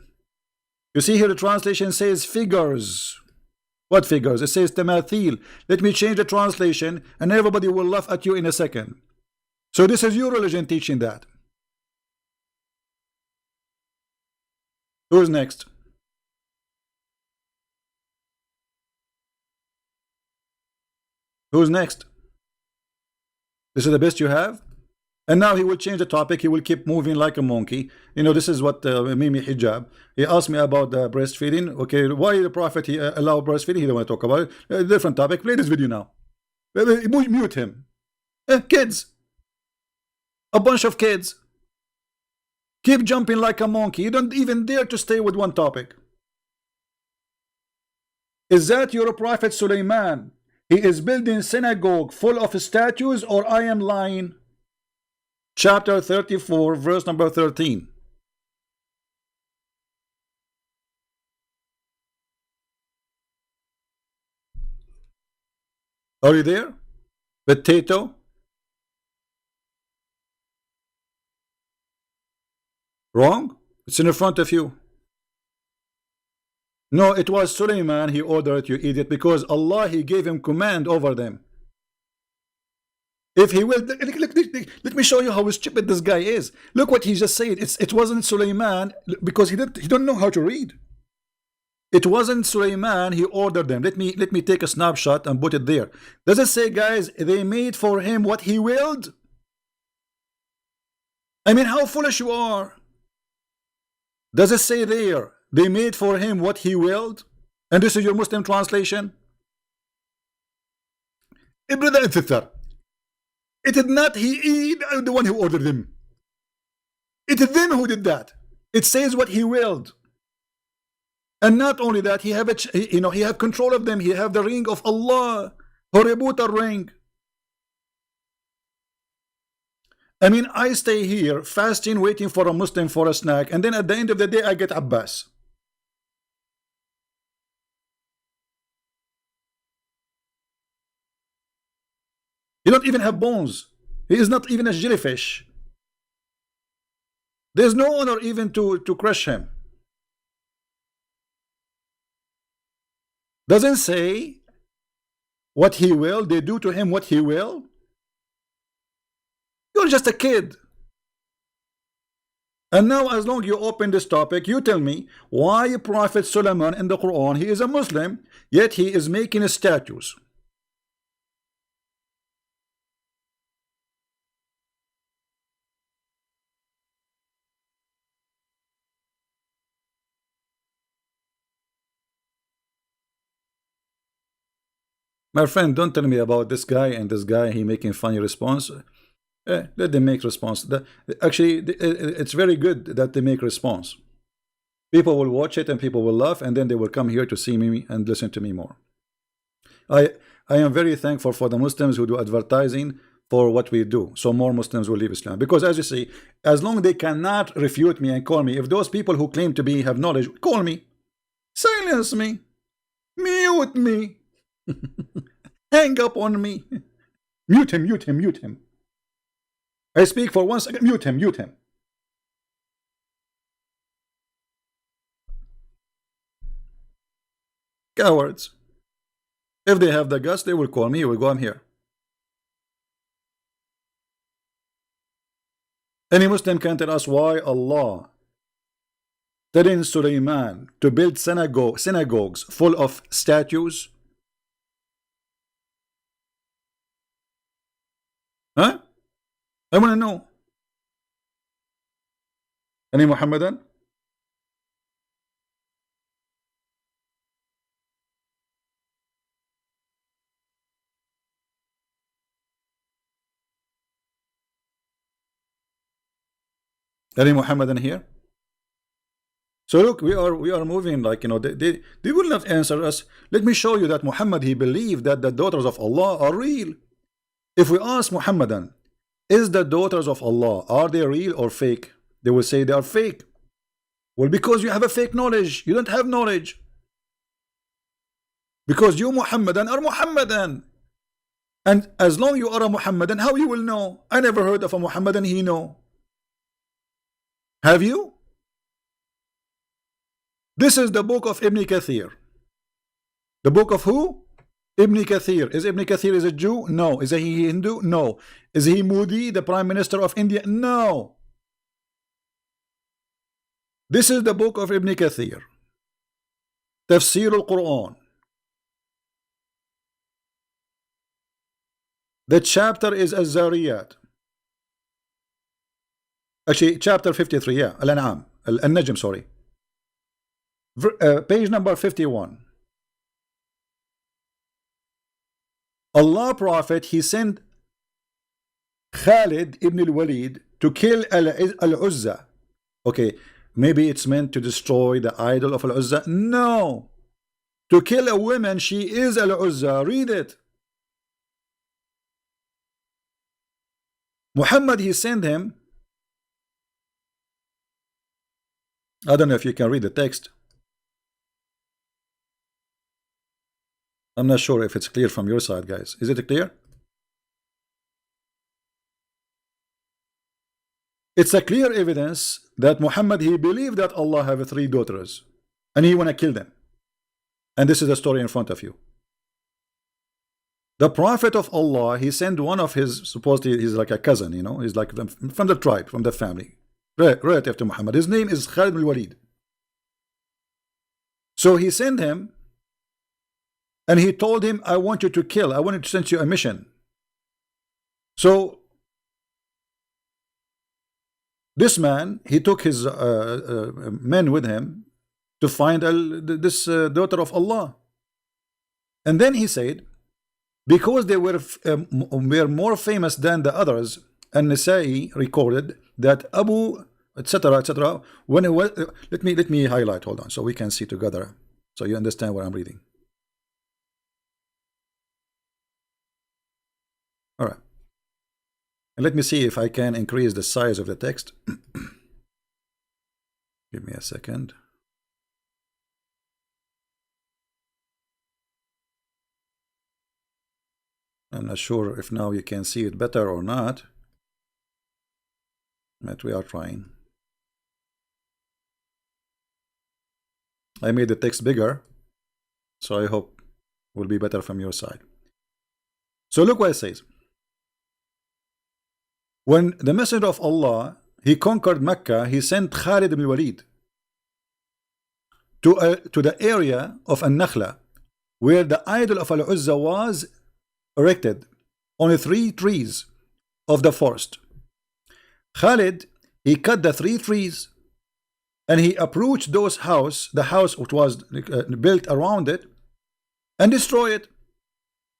You see here the translation says figures. What figures? It says tamathil. Let me change the translation and everybody will laugh at you in a second. So this is your religion teaching that. Who's next? Who's next? This is the best you have? And now he will change the topic. He will keep moving like a monkey. You know, this is what Mimi Hijab. He asked me about breastfeeding. Okay, why the Prophet he allow breastfeeding? He don't want to talk about it. A different topic. Play this video now. Mute him. Kids. A bunch of kids. Keep jumping like a monkey. You don't even dare to stay with one topic. Is that your prophet Suleiman? He is building synagogue full of statues, or I am lying? Chapter 34, verse number 13. Are you there? Potato? Wrong? It's in front of you. No, it was Suleiman. He ordered, you idiot, because Allah, He gave him command over them. If he will, let me show you how stupid this guy is. Look what he just said. It wasn't Suleiman, because he don't know how to read. It wasn't Suleiman. He ordered them. Let me take a snapshot and put it there. Does it say, guys, they made for him what he willed? I mean, how foolish you are. Does it say there, they made for him what he willed? And this is your Muslim translation? Brother and sister, it is not he the one who ordered them. It is them who did that. It says what he willed. And not only that, he have control of them. He have the ring of Allah. Hoributa ring. I mean, I stay here fasting, waiting for a Muslim for a snack, and then at the end of the day, I get Abbas. He don't even have bones. He is not even a jellyfish. There's no honor even to crush him. Doesn't say what he will. They do to him what he will. You're just a kid. And now, as long as you open this topic, you tell me why Prophet Solomon in the Quran, he is a Muslim, yet he is making statues. My friend, don't tell me about this guy and this guy, he making funny response. Let them make response. Actually, it's very good that they make response. People will watch it and people will laugh, and then they will come here to see me and listen to me more. I am very thankful for the Muslims who do advertising for what we do, so more Muslims will leave Islam. Because as you see, as long as they cannot refute me and call me, if those people who claim to be have knowledge, call me, silence me, mute me, hang up on me, mute him, mute him, mute him. I speak for 1 second, mute him, mute him. Cowards. If they have the guts, they will call me, you will go, I'm here. Any Muslim can tell us why Allah telling Suleiman to build synagogues full of statues? Huh? I want to know. Any Muhammadan? Any Muhammadan here? So look, we are moving like, you know, they will not answer us. Let me show you that Muhammad, he believed that the daughters of Allah are real. If we ask Muhammadan, is the daughters of Allah, are they real or fake? They will say they are fake. Well, because you have a fake knowledge. You don't have knowledge. Because you Muhammadan are Muhammadan. And as long you are a Muhammadan, how you will know? I never heard of a Muhammadan he know. Have you? This is the book of Ibn Kathir. The book of who? Ibn Kathir. Is Ibn Kathir is a Jew? No. Is he Hindu? No. Is he Modi, the Prime Minister of India? No. This is the book of Ibn Kathir. Tafsir al-Quran. The chapter is Az-Zariyat. Actually, chapter 53, yeah. Al-An'am. Al-Najm, sorry. Page number 51. Allah Prophet, he sent Khalid ibn al-Walid to kill Al-Uzza. Okay, maybe it's meant to destroy the idol of Al-Uzza. No. to kill a woman, she is Al-Uzza. Read it. Muhammad, he sent him. I don't know if you can read the text. I'm not sure if it's clear from your side, guys. Is it clear? It's a clear evidence that Muhammad, he believed that Allah have 3 daughters and he want to kill them. And this is the story in front of you. The Prophet of Allah, he sent one of his, supposedly he's like a cousin, you know, he's like from the tribe, from the family, relative to Muhammad. His name is Khalid bin Walid. So he sent him and he told him, I want you to kill, I wanted to send you a mission. So this man, he took his men with him to find this daughter of Allah. And then he said, because they were more famous than the others, and Nasai recorded that Abu, etc., when it was, let me highlight, hold on, so we can see together, so you understand what I'm reading. All right. And let me see if I can increase the size of the text. Give me a second. I'm not sure if now you can see it better or not, but we are trying. I made the text bigger, so I hope it will be better from your side. So look what it says. When the Messenger of Allah, he conquered Mecca, he sent Khalid ibn Walid to the area of An-Nakhla, where the idol of Al-Uzza was erected on 3 trees of the forest. Khalid, he cut the 3 trees and he approached those house, the house which was built around it, and destroyed it.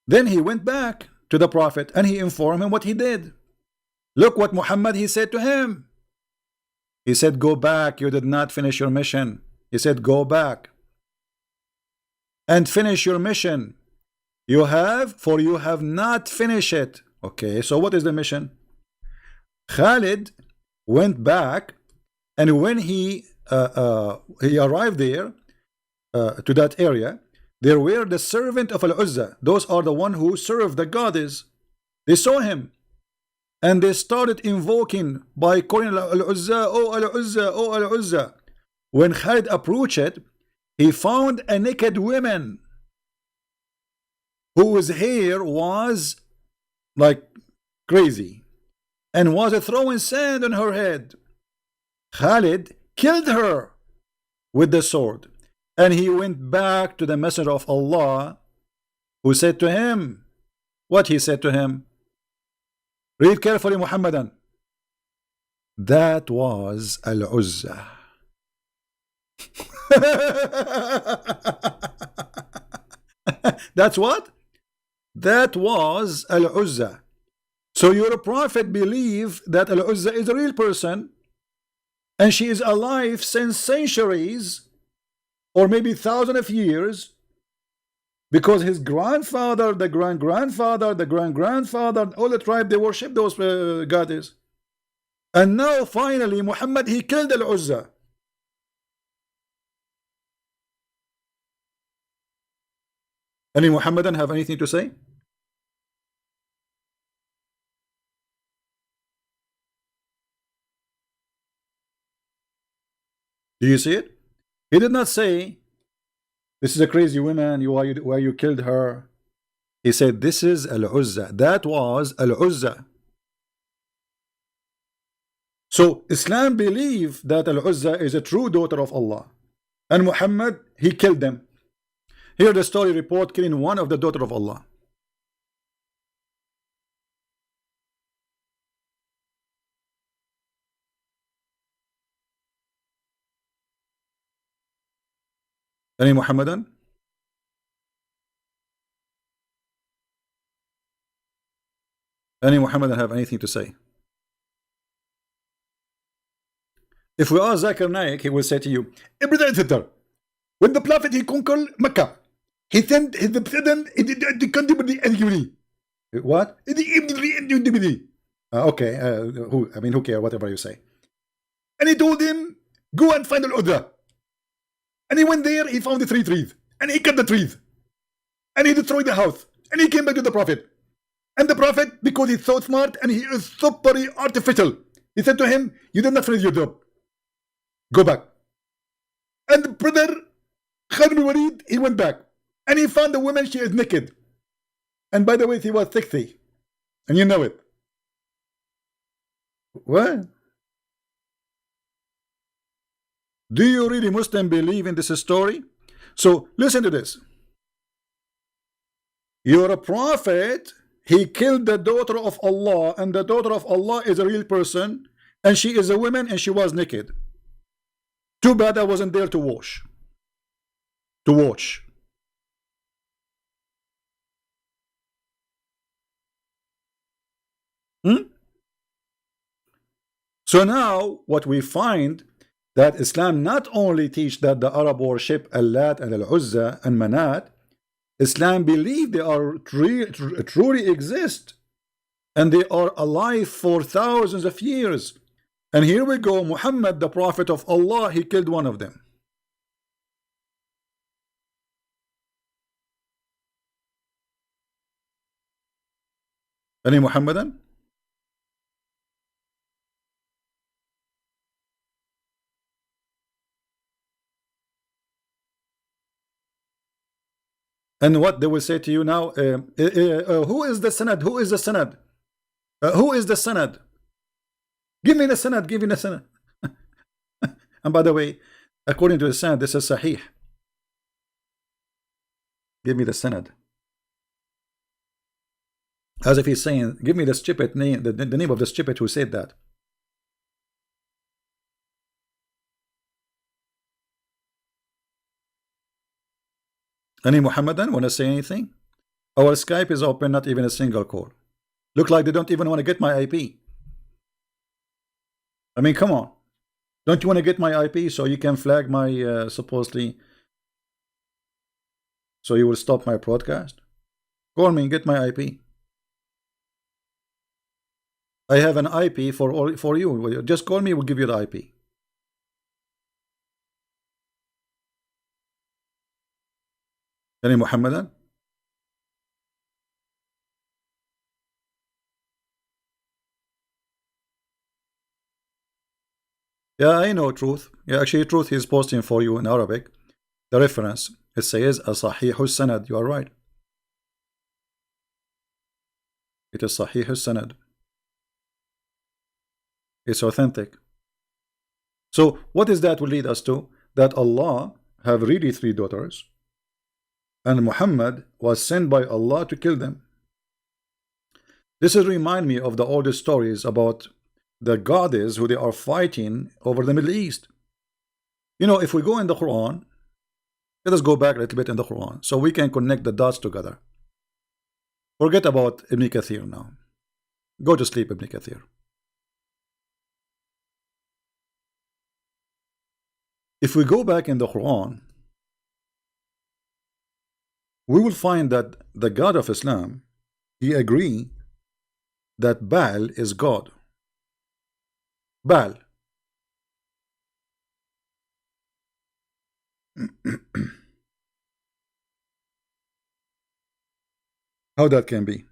Then he went back to the Prophet and he informed him what he did. Look what Muhammad, he said to him. He said, go back, you did not finish your mission. He said, go back and finish your mission. You have, for you have not finished it. Okay, so what is the mission? Khalid went back, and when he arrived there to that area, there were the servant of Al-Uzza. Those are the one who serve the goddess. They saw him, and they started invoking by calling Al-Uzza, oh Al-Uzza, oh Al-Uzza. When Khalid approached it, he found a naked woman whose hair was like crazy and was throwing sand on her head. Khalid killed her with the sword, and he went back to the Messenger of Allah, who said to him, what he said to him? Read carefully, Muhammadan. That was Al-Uzza. That's what? That was Al-Uzza. So your Prophet believed that Al-Uzza is a real person, and she is alive since centuries, or maybe thousands of years, because his grandfather, the grandfather, the grandfather, all the tribe, they worship those goddesses. And now finally Muhammad, he killed Al-Uzza. Any Muhammadan have anything to say? Do you see it? He did not say, this is a crazy woman, why you killed her. He said, this is Al-Uzza. That was Al-Uzza. So Islam believed that Al-Uzza is a true daughter of Allah, and Muhammad, he killed them. Here the story report killing one of the daughter of Allah. Any Muhammadan? Any Muhammadan have anything to say? If we ask Zakir Naik, he will say to you, when the Prophet he conquered Mecca, He sent the president the country. What? Okay, who care, whatever you say. And he told him, go and find Al-Udra. And he went there, he found the 3 trees. And he cut the trees. And he destroyed the house. And he came back to the Prophet. And the Prophet, because he's so smart and he is so very artificial, he said to him, you did not finish your job. Go back. And the brother, Khalid bin Walid, he went back. And he found the woman, she is naked. And by the way, she was 60. And you know it. What? Do you really Muslim believe in this story? So listen to this. Your prophet, he killed the daughter of Allah, and the daughter of Allah is a real person, and she is a woman, and she was naked. Too bad I wasn't there to watch. So now what we find, that Islam not only teach that the Arab worship Allat and Al-Uzza and Manat, Islam believe they are truly exist, and they are alive for thousands of years. And here we go, Muhammad, the prophet of Allah, he killed one of them. Any Muhammadan? And what they will say to you now, who is the Sanad? Who is the Sanad? Who is the Sanad? Give me the Sanad, give me the Sanad. And by the way, according to the Sanad, this is Sahih. Give me the Sanad. As if he's saying, give me the stupid name, the name of the stupid who said that. Any Muhammadan want to say anything? Our Skype is open, not even a single call. Look like they don't even want to get my IP. I mean, come on. Don't you want to get my IP so you can flag my supposedly, so you will stop my broadcast? Call me and get my IP. I have an IP for you. Just call me, we'll give you the IP. Any Muhammadan? Yeah, I know Truth. Yeah, actually Truth is posting for you in Arabic. The reference, it says Sahih Sanad. You are right. It is Sahih Sanad. It's authentic. So what is that will lead us to? That Allah have really 3 daughters, and Muhammad was sent by Allah to kill them. This is remind me of the oldest stories about the goddess who they are fighting over the Middle East. You know, if we go in the Quran, let us go back a little bit in the Quran so we can connect the dots together. Forget about Ibn Kathir now. Go to sleep, Ibn Kathir. If we go back in the Quran, we will find that the God of Islam, he agree that Baal is God. Baal. How that can be?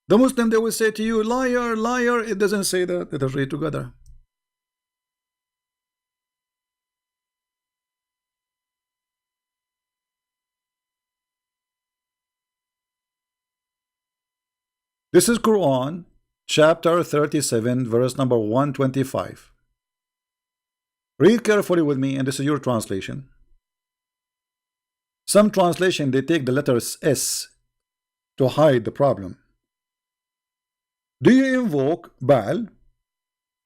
The Muslim, they will say to you, liar, liar. It doesn't say that. Let us read together. This is Quran chapter 37 verse number 125. Read carefully with me, and this is your translation. Some translation, they take the letter S to hide the problem. Do you invoke Baal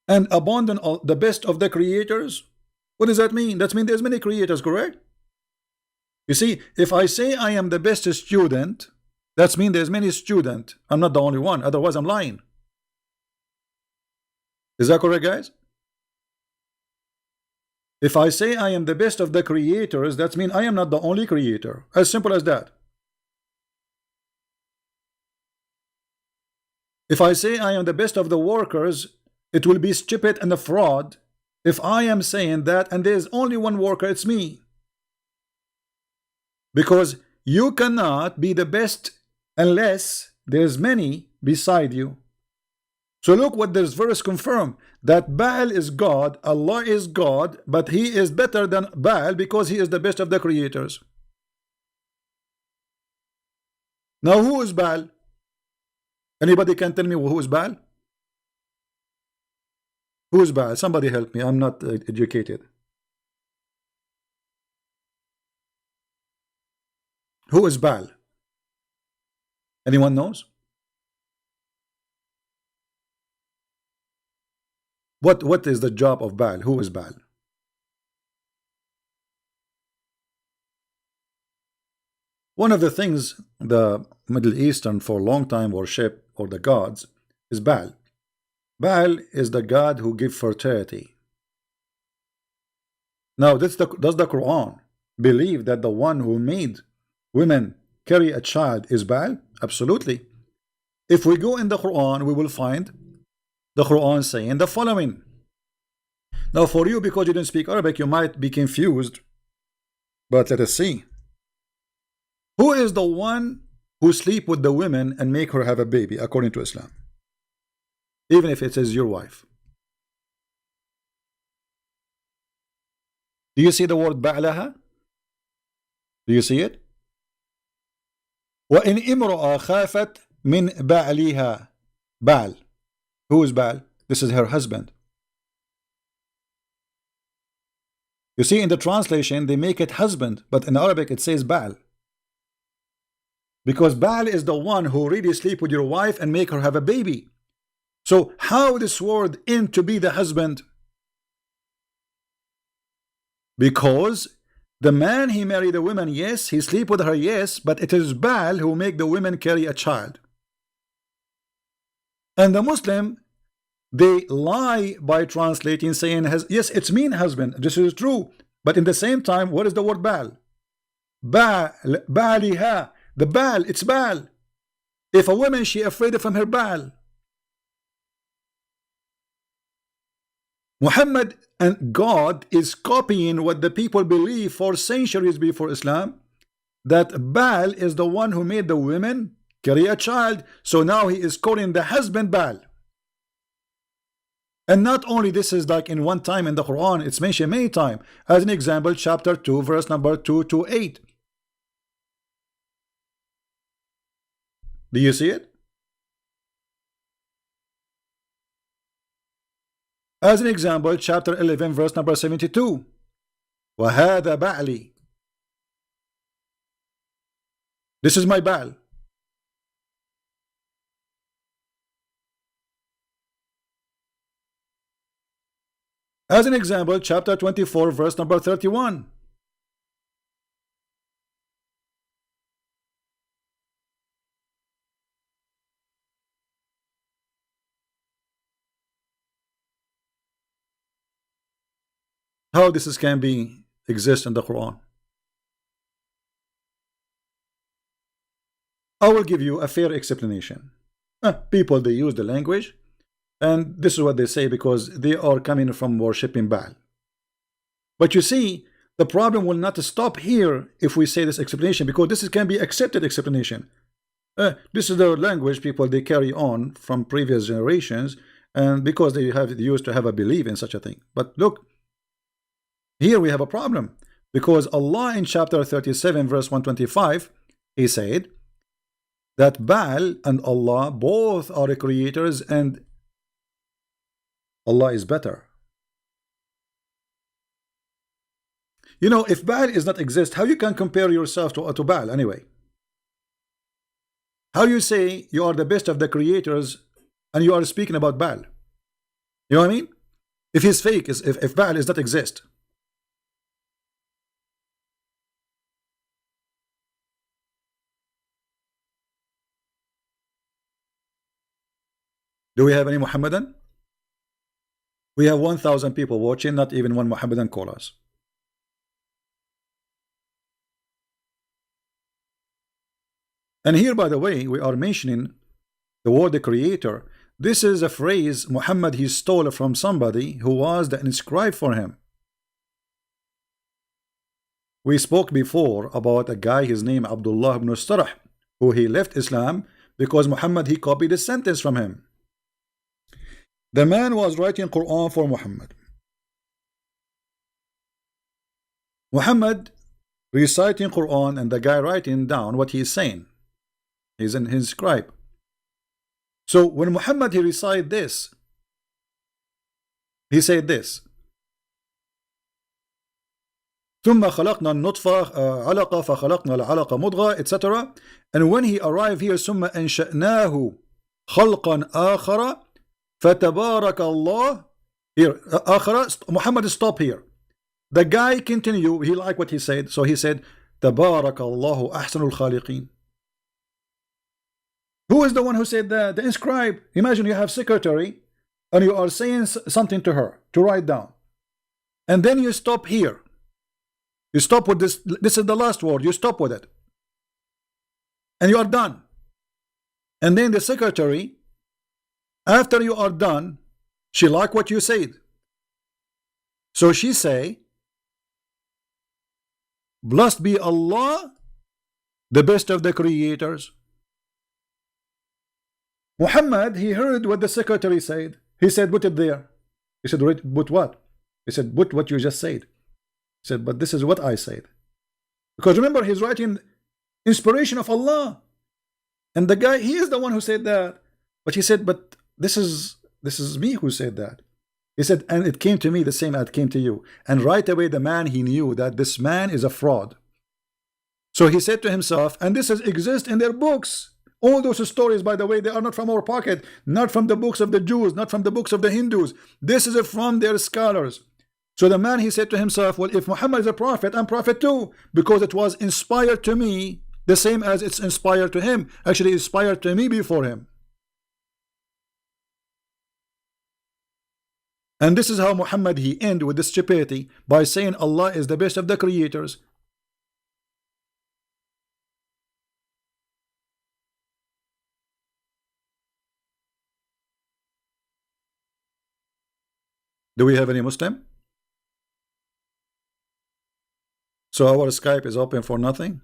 and abandon the best of the creators? What does that mean? That means there's many creators, correct? You see, if I say I am the best student, that means there's many students. I'm not the only one, otherwise I'm lying. Is that correct, guys? If I say I am the best of the creators, that means I am not the only creator. As simple as that. If I say I am the best of the workers, it will be stupid and a fraud if I am saying that and there's only one worker, it's me. Because you cannot be the best unless there's many beside you. So look what this verse confirm, that Baal is God, Allah is God, but he is better than Baal because he is the best of the creators. Now who is Baal? Anybody can tell me who is Baal? Who is Baal? Somebody help me, I'm not educated. Who is Baal? Anyone knows? What is the job of Baal? Who is Baal? One of the things the Middle Eastern for a long time worship, or the gods, is Baal. Baal is the god who gives fertility. Now, does the Quran believe that the one who made women carry a child is Baal? Absolutely. If we go in the Quran, we will find the Quran saying the following. Now for you, because you didn't speak Arabic, you might be confused, but let us see. Who is the one who sleep with the women and make her have a baby according to Islam? Even if it is your wife. Do you see the word ba'laha? Do you see it? وَإِنْ إِمْرُأَ خَافَتْ مِنْ بَعْلِهَا. Baal. Who is Baal? This is her husband. You see, in the translation, they make it husband, but in Arabic it says Baal. Because Baal is the one who really sleep with your wife and make her have a baby. So how this word in to be the husband? Because the man he married a woman, yes, he sleep with her, yes, but it is Baal who make the women carry a child. And the Muslim, they lie by translating, saying, yes, it's mean husband. This is true. But in the same time, what is the word Baal? Baaliha. The Baal, it's Baal. If a woman, she afraid from her Baal. Muhammad and God is copying what the people believe for centuries before Islam, that Baal is the one who made the women carry a child. So now he is calling the husband Baal. And not only this is like in one time in the Quran, it's mentioned many times. As an example, chapter 2, verse number 2 to 8. Do you see it? As an example, chapter 11, verse number 72. وَهَذَا بَعْلِي. This is my Baal. As an example, chapter 24, verse number 31. How this can be exist in the Quran? I will give you a fair explanation. People, they use the language, and this is what they say because they are coming from worshipping Baal. But you see, the problem will not stop here if we say this explanation, because this can be accepted explanation. This is the language people they carry on from previous generations, and because they used to have a belief in such a thing. But look, here we have a problem, because Allah in chapter 37 verse 125, he said that Baal and Allah both are creators and Allah is better. You know, if Baal is not exist, how you can compare yourself to Baal anyway? How you say you are the best of the creators and you are speaking about Baal? You know what I mean? If he's fake, if Baal is not exist. Do we have any Muhammadan? We have 1,000 people watching, not even one Mohammedan call us. And here, by the way, we are mentioning the word the creator. This is a phrase Muhammad he stole from somebody who was the inscribed for him. We spoke before about a guy, his name Abdullah ibn Starah, who he left Islam because Muhammad he copied a sentence from him. The man was writing Quran for Muhammad. Muhammad reciting Quran and the guy writing down what he's saying. He's in his scribe. So when Muhammad he recited this, he said this: ثم خلقنا النطفة علقة فخلقنا العلقة مضغة, etc. And when he arrived here, ثم أنشأناه خلقا آخر فتبارك الله. Here, آخر, Muhammad stop here. The guy continue, he liked what he said, so he said تبارك الله أحسن الخالقين. Who is the one who said that? The inscribe. Imagine you have secretary and you are saying something to her to write down, and then you stop here. You stop with this. This is the last word. You stop with it, and you are done. And then the secretary, after you are done, she like what you said, so she say, "Blessed be Allah, the best of the creators." Muhammad, he heard what the secretary said. He said, put it there. He said, put what? He said, put what you just said. He said, but this is what I said. Because remember, he's writing inspiration of Allah. And the guy, he is the one who said that. But he said, but this is me who said that. He said, and it came to me the same as it came to you. And right away, the man, he knew that this man is a fraud. So he said to himself, and this exists in their books. All those stories, by the way, they are not from our pocket, not from the books of the Jews, not from the books of the Hindus. This is from their scholars. So the man, he said to himself, well, if Muhammad is a prophet, I'm prophet too, because it was inspired to me the same as it's inspired to him. Actually, inspired to me before him. And this is how Muhammad he end with this stupidity by saying Allah is the best of the creators. Do we have any Muslim? So our Skype is open for nothing?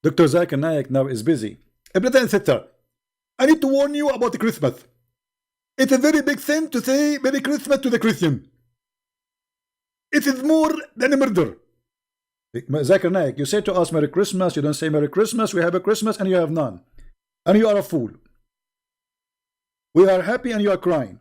Dr. Zakir Naik now is busy. Brother and sister, I need to warn you about the Christmas. It's a very big sin to say Merry Christmas to the Christian. It is more than a murder. Zakir Naik, you say to us Merry Christmas, you don't say Merry Christmas, we have a Christmas and you have none. And you are a fool. We are happy and you are crying.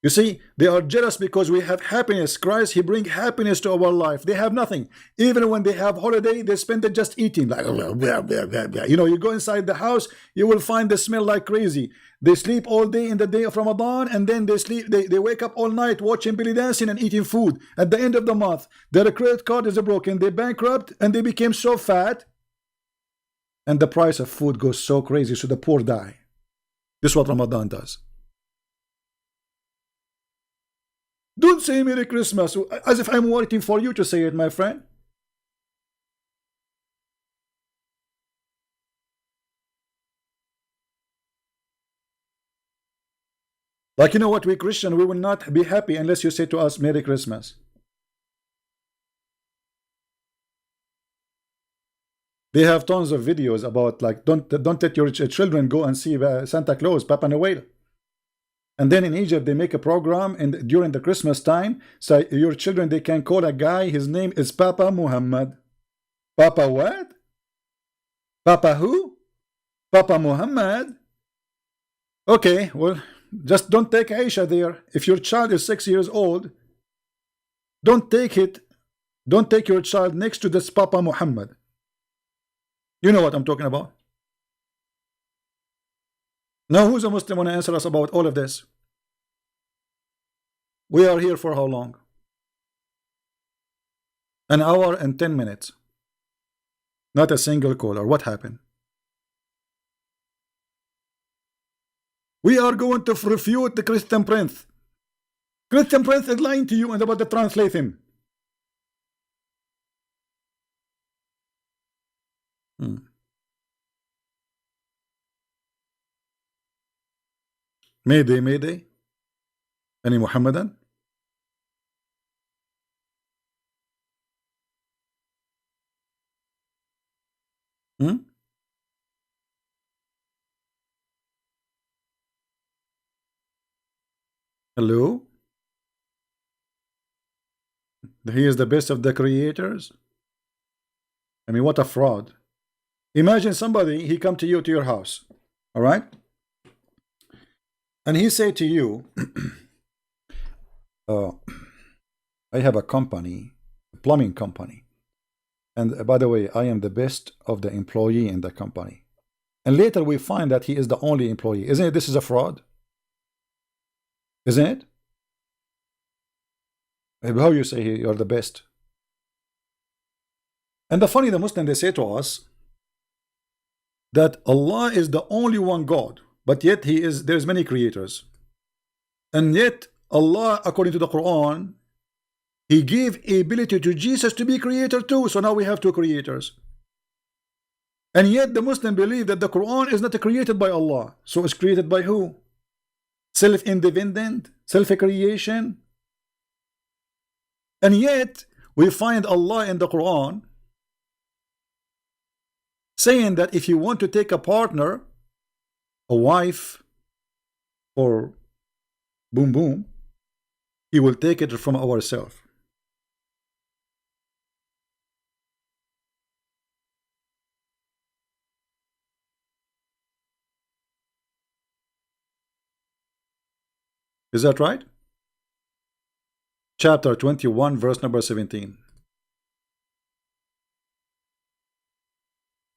You see, they are jealous because we have happiness. Christ, he brings happiness to our life. They have nothing. Even when they have holiday, they spend it just eating. Like, you know, you go inside the house, you will find the smell like crazy. They sleep all day in the day of Ramadan, and then they wake up all night watching belly dancing and eating food. At the end of the month, their credit card is broken, they bankrupt, and they became so fat. And the price of food goes so crazy, so the poor die. This is what Ramadan does. Don't say Merry Christmas as if I'm waiting for you to say it, my friend. Like, you know what, we Christian, we will not be happy unless you say to us Merry Christmas. They have tons of videos about, like, don't let your children go and see Santa Claus, Papa Noel. And then in Egypt, they make a program during the Christmas time. So your children, they can call a guy, his name is Papa Muhammad. Papa what? Papa who? Papa Muhammad. Okay, well, just don't take Aisha there. If your child is 6 years old, don't take your child next to this Papa Muhammad. You know what I'm talking about. Now, who's a Muslim want to answer us about all of this? We are here for how long? An hour and 10 minutes. Not a single caller. What happened? We are going to refute the Christian Prince. Christian Prince is lying to you and about to translate him. Mayday, Mayday. Any Muhammadan? Hello? He is the best of the creators? I mean, what a fraud. Imagine somebody, he come to you to your house, all right? And he say to you, I have a company, a plumbing company. And by the way, I am the best of the employee in the company. And later we find that he is the only employee. Isn't it? This is a fraud. Isn't it? How you say you're the best? And the Muslim, they say to us that Allah is the only one God, but yet there's many creators. And yet Allah, according to the Quran, He gave ability to Jesus to be creator too. So now we have two creators. And yet the Muslim believe that the Quran is not created by Allah. So it's created by who? Self-independent, self-creation. And yet we find Allah in the Quran saying that if you want to take a partner, a wife, or boom boom, He will take it from ourselves. Is that right? Chapter 21, verse number 17.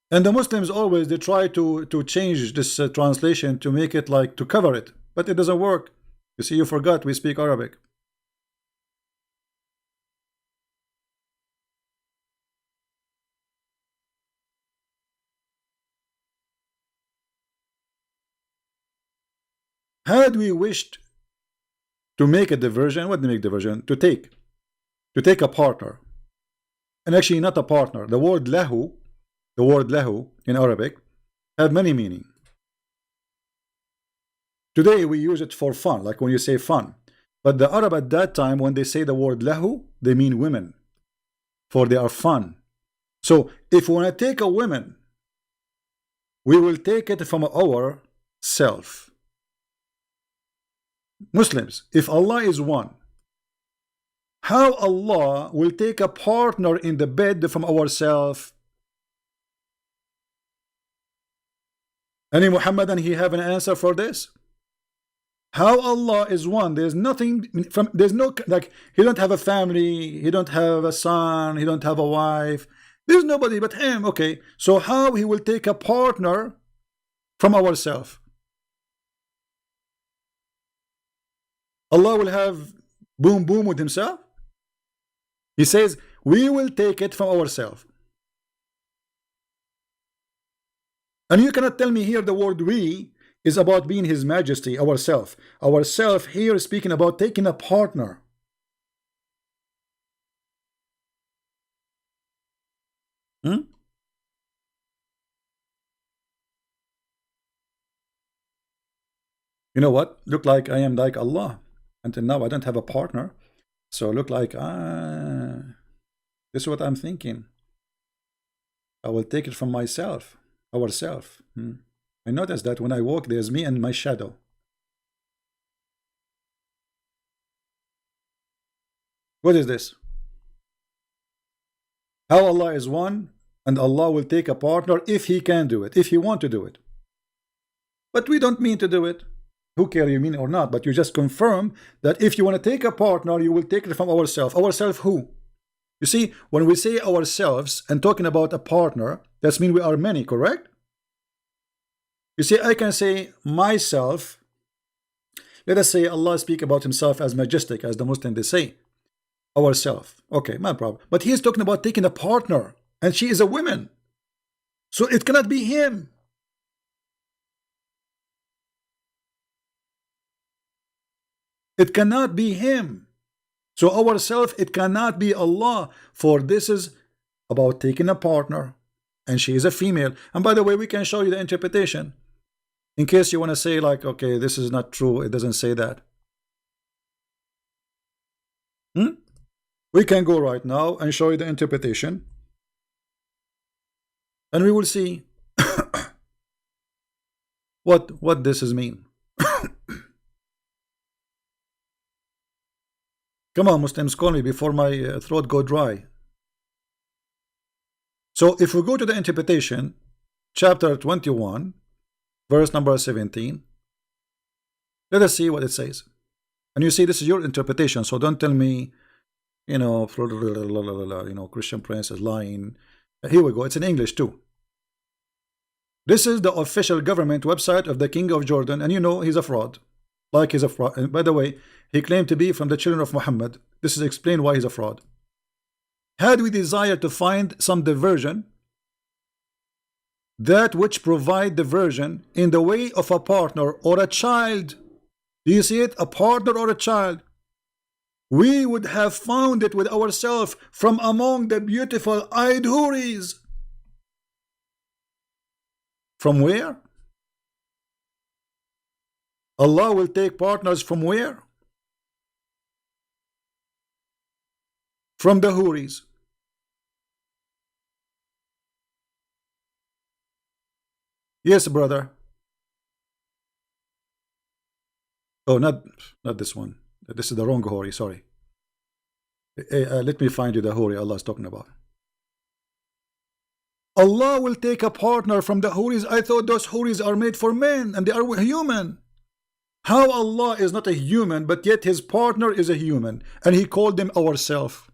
And the Muslims always, they try to change this translation to make it like, to cover it. But it doesn't work. You see, you forgot we speak Arabic. Had we wished to make a diversion, what do you make diversion? To take a partner. And actually not a partner. The word lahu in Arabic have many meaning. Today we use it for fun, like when you say fun. But the Arab at that time, when they say the word lahu, they mean women, for they are fun. So if we want to take a woman, we will take it from our self. Muslims, if Allah is one, how Allah will take a partner in the bed from ourselves? Any Muhammadan, he have an answer for this? How Allah is one? There's nothing from, there's no, like, he don't have a family, he don't have a son, he don't have a wife, there's nobody but him. Okay, so how he will take a partner from ourselves? Allah will have boom boom with himself? He says we will take it from ourselves. And you cannot tell me here the word we is about being His Majesty, ourself. Ourself here is speaking about taking a partner. You know what? Look like I am like Allah. Until now I don't have a partner. So look like this is what I'm thinking. I will take it from myself, ourself. I notice that when I walk, there's me and my shadow. What is this? How Allah is one, and Allah will take a partner if He can do it, if He want to do it. But we don't mean to do it. Who care you mean or not? But you just confirm that if you want to take a partner, you will take it from ourselves. Ourselves who? You see, when we say ourselves and talking about a partner, that means we are many, correct? You see, I can say myself. Let us say Allah speak about Himself as majestic, as the Muslims they say. Ourself. Okay, no problem. But he is talking about taking a partner, and she is a woman. So it cannot be him. It cannot be him. So ourself, it cannot be Allah. For this is about taking a partner, and she is a female. And by the way, we can show you the interpretation in case you want to say like, okay, this is not true, it doesn't say that. We can go right now and show you the interpretation, and we will see what this is mean. Come on, Muslims, call me before my throat go dry. So if we go to the interpretation, chapter 21, verse number 17, let us see what it says. And you see, this is your interpretation, so don't tell me, you know, Christian Prince is lying. Here we go. It's in English too. This is the official government website of the King of Jordan, and you know he's a fraud. Like he's a fraud. And by the way, he claimed to be from the children of Muhammad. This is explained why he's a fraud. Had we desire to find some diversion, that which provide diversion in the way of a partner or a child, do you see it? A partner or a child, we would have found it with ourselves from among the beautiful eyed houris. From where? Allah will take partners from where? From the houris. Yes, brother. Oh, not this one. This is the wrong houri, sorry. Let me find you the houri Allah is talking about. Allah will take a partner from the houris. I thought those houris are made for men and they are human. How Allah is not a human, but yet his partner is a human, and he called them ourself.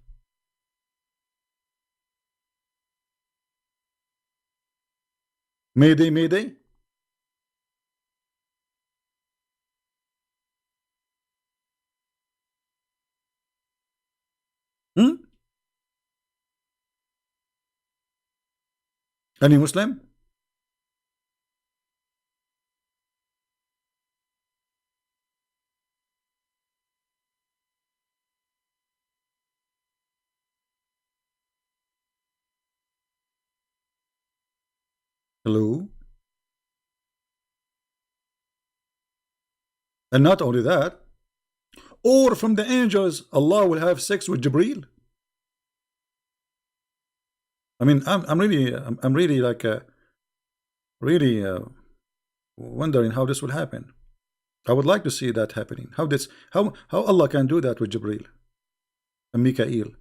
Mayday, mayday. Any Muslim? Hello? And not only that, or from the angels, Allah will have sex with Jibreel. I mean, I'm really like wondering how this will happen. I would like to see that happening. How Allah can do that with Jibreel and Mikael.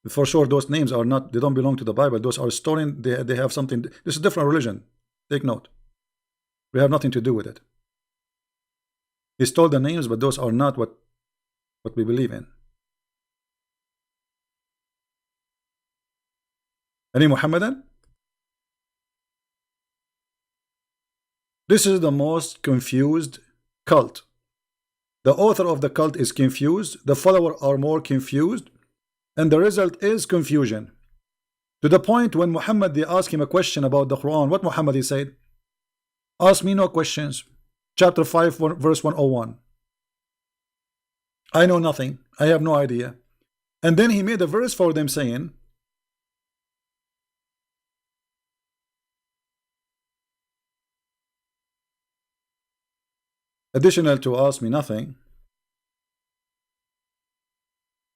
For sure, those names are not, they don't belong to the Bible. Those are stolen. They have something. This is a different religion. Take note. We have nothing to do with it. He stole the names, but those are not what we believe in. Any Muhammadan? This is the most confused cult. The author of the cult is confused. The followers are more confused. And the result is confusion. To the point when Muhammad, they asked him a question about the Quran. What Muhammad he said? Ask me no questions. Chapter 5, verse 101. I know nothing. I have no idea. And then he made a verse for them saying, additional to ask me nothing,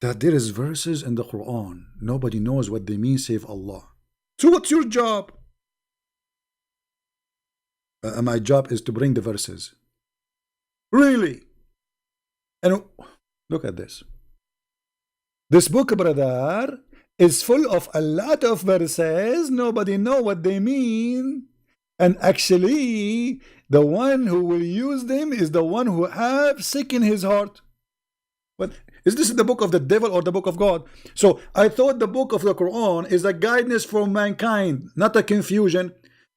that there is verses in the Quran. Nobody knows what they mean save Allah. So what's your job? My job is to bring the verses. Really? And look at this. This book, brother, is full of a lot of verses. Nobody know what they mean. And actually, the one who will use them is the one who have sick in his heart. But is this the book of the devil or the book of God? So I thought the book of the Quran is a guidance for mankind, not a confusion.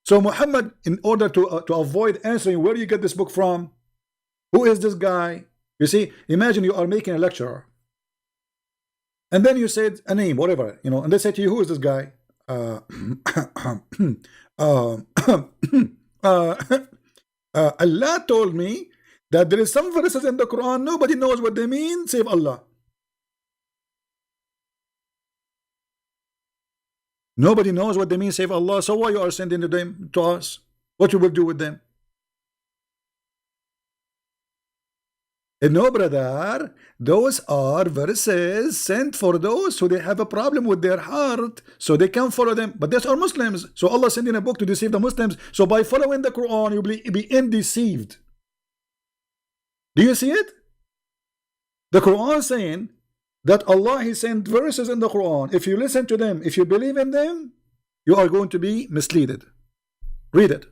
So Muhammad, in order to avoid answering where you get this book from, who is this guy? You see, imagine you are making a lecture, And then you said a name, whatever, you know, and they say to you, who is this guy? Uh, uh, Allah told me that there is some verses in the Quran, nobody knows what they mean, save Allah. Nobody knows what they mean, save Allah. So why you are sending them to us? What you will do with them? And no, brother, those are verses sent for those who they have a problem with their heart, so they can follow them. But these are Muslims, so Allah sending a book to deceive the Muslims. So by following the Quran, you will be undeceived. Do you see it? The Quran saying that Allah He sent verses in the Quran. If you listen to them, if you believe in them, you are going to be misled. Read it.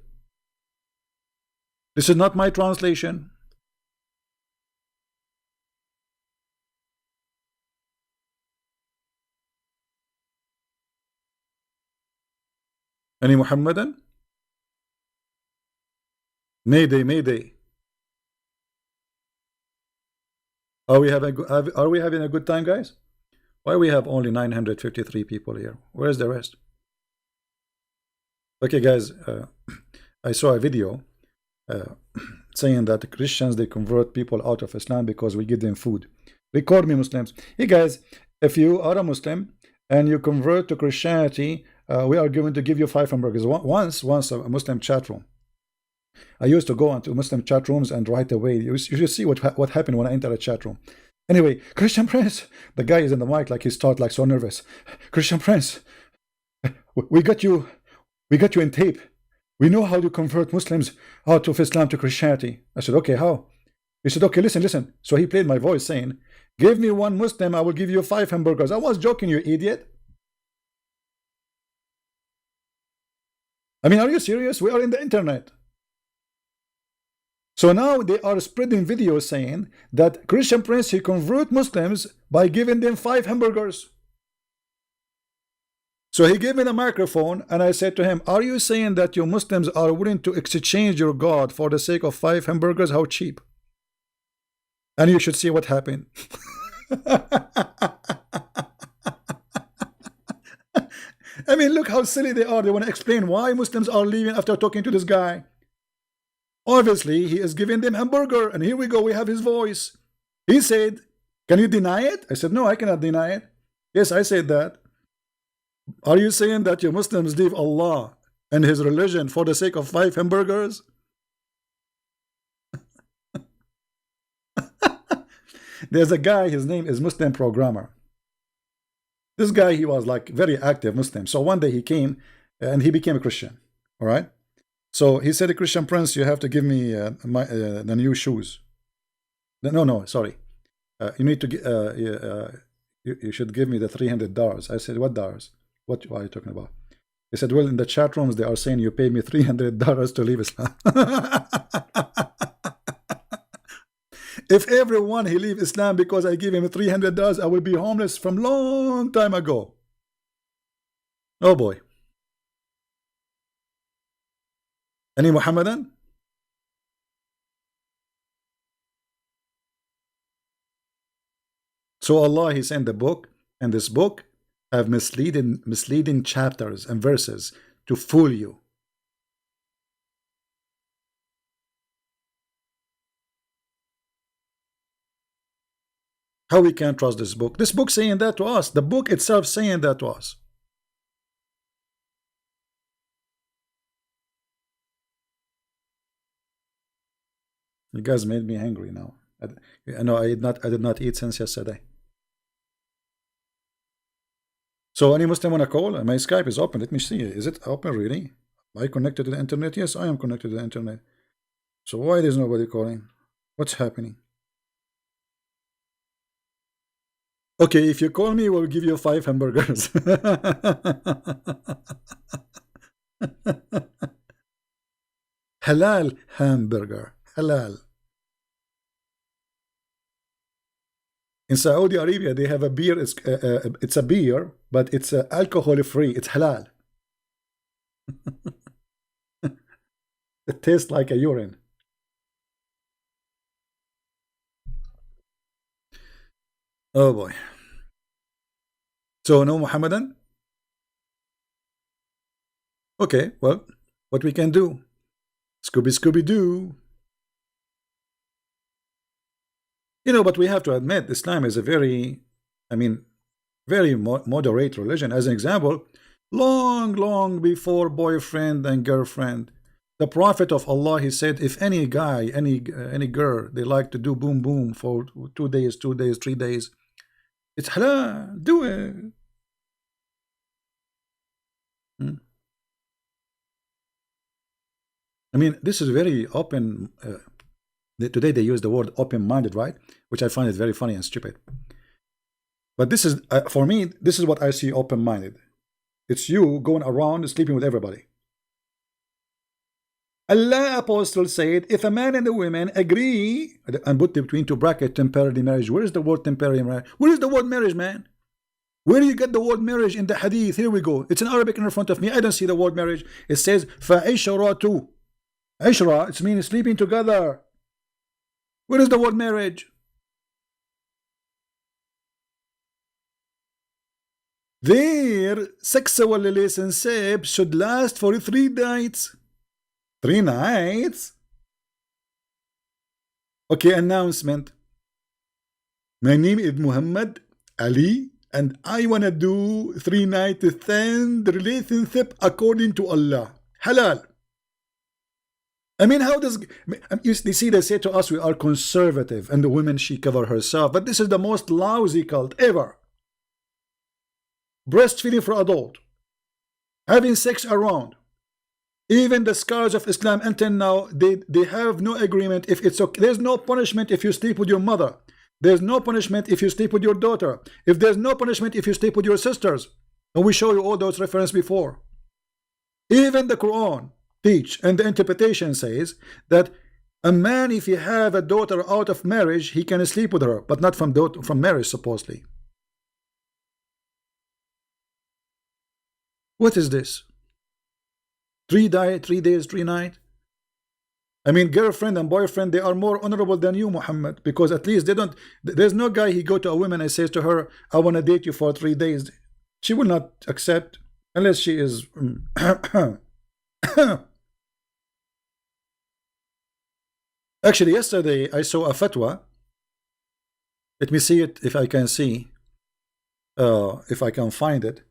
This is not my translation. Any Muhammadan? Mayday, Mayday. Are we having a good time, guys? Why we have only 953 people here? Where's the rest? Okay, guys, I saw a video saying that the Christians, they convert people out of Islam because we give them food. Record me, Muslims. Hey, guys, if you are a Muslim and you convert to Christianity, we are going to give you 5 hamburgers. Once a Muslim chat room. I used to go into Muslim chat rooms and right away, you should see what happened when I enter a chat room. Anyway, Christian Prince, the guy is in the mic like he started like so nervous. Christian Prince, we got you in tape. We know how to convert Muslims out of Islam to Christianity. I said, okay, how? He said, okay, listen. So he played my voice saying, give me one Muslim, I will give you 5 hamburgers. I was joking, you idiot. I mean, are you serious? We are in the internet. So now they are spreading videos saying that Christian Prince, he convert Muslims by giving them 5 hamburgers. So he gave me the microphone and I said to him, are you saying that you Muslims are willing to exchange your God for the sake of 5 hamburgers? How cheap? And you should see what happened. I mean, look how silly they are. They want to explain why Muslims are leaving after talking to this guy. Obviously, he is giving them hamburger, and here we go, we have his voice. He said, can you deny it? I said, no, I cannot deny it. Yes, I said that. Are you saying that you Muslims leave Allah and his religion for the sake of 5 hamburgers? There's a guy, his name is Muslim Programmer. This guy, he was like very active Muslim. So one day he came and he became a Christian. All right. So he said, Christian Prince, you have to give me the new shoes. No, sorry. You need to you should give me the $300. I said, what dollars? What are you talking about? He said, well, in the chat rooms, they are saying you paid me $300 to leave Islam. If everyone he leave Islam because I give him $300, I will be homeless from long time ago. Oh boy. Any Muhammadan? So Allah, he sent the book, and this book have misleading chapters and verses to fool you. How we can't trust this book? This book saying that to us. The book itself saying that to us. You guys made me hungry now. I know I did not eat since yesterday. So any Muslim wanna call? My Skype is open. Let me see. Is it open really? Am I connected to the internet? Yes, I am connected to the internet. So why there's nobody calling? What's happening? Okay, if you call me, we'll give you 5 hamburgers. Halal hamburger. Halal. In Saudi Arabia, they have a beer. It's a beer, but it's alcohol free. It's halal. It tastes like a urine. Oh boy. So no Muhammadan? Okay, well, what we can do? Scooby-Doo. You know, but we have to admit Islam is a very, I mean, very moderate religion. As an example, long before boyfriend and girlfriend, the Prophet of Allah, he said, if any guy, any girl, they like to do boom boom for 2 days, 3 days, it's halal, do it. Hmm? I mean, this is very open. Today they use the word open-minded, right? Which I find it very funny and stupid. But this is, for me, this is what I see open-minded. It's you going around sleeping with everybody. Allah Apostle said, if a man and a woman agree, and put between two brackets temporary marriage. Where is the word temporary marriage? Where is the word marriage, man? Where do you get the word marriage in the hadith? Here we go. It's in Arabic in front of me. I don't see the word marriage. It says, فَعِشْرَةُ. Ishra, it means sleeping together. Where is the word marriage? Their sexual relationship should last for 3 nights. 3 nights? Okay, announcement. My name is Muhammad Ali, and I wanna do 3 nights stand relationship according to Allah. Halal. I mean, how does you see? They say to us we are conservative, and the woman she cover herself, but this is the most lousy cult ever. Breastfeeding for adult, having sex around. Even the scholars of Islam until now, they have no agreement if it's okay. There's no punishment if you sleep with your mother. There's no punishment if you sleep with your daughter. If there's no punishment if you sleep with your sisters. And we show you all those references before. Even the Quran teach, and the interpretation says that a man, if he have a daughter out of marriage, he can sleep with her, but not from marriage, supposedly. What is this? 3 days, 3 nights? I mean, girlfriend and boyfriend, they are more honorable than you, Muhammad, because at least they don't. There's no guy he go to a woman and says to her, I want to date you for 3 days. She will not accept unless she is. Actually, yesterday I saw a fatwa. Let me see it if I can see, if I can find it.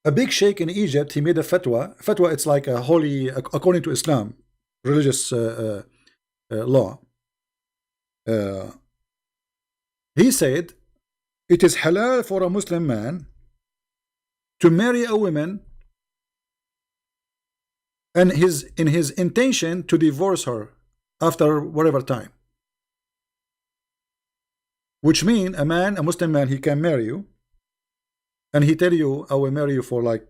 A big sheikh in Egypt, he made a fatwa. Fatwa, it's like a holy, according to Islam, religious law. He said, it is halal for a Muslim man to marry a woman and in his intention to divorce her after whatever time. Which means a Muslim man, he can marry you, and he tell you, I will marry you for like,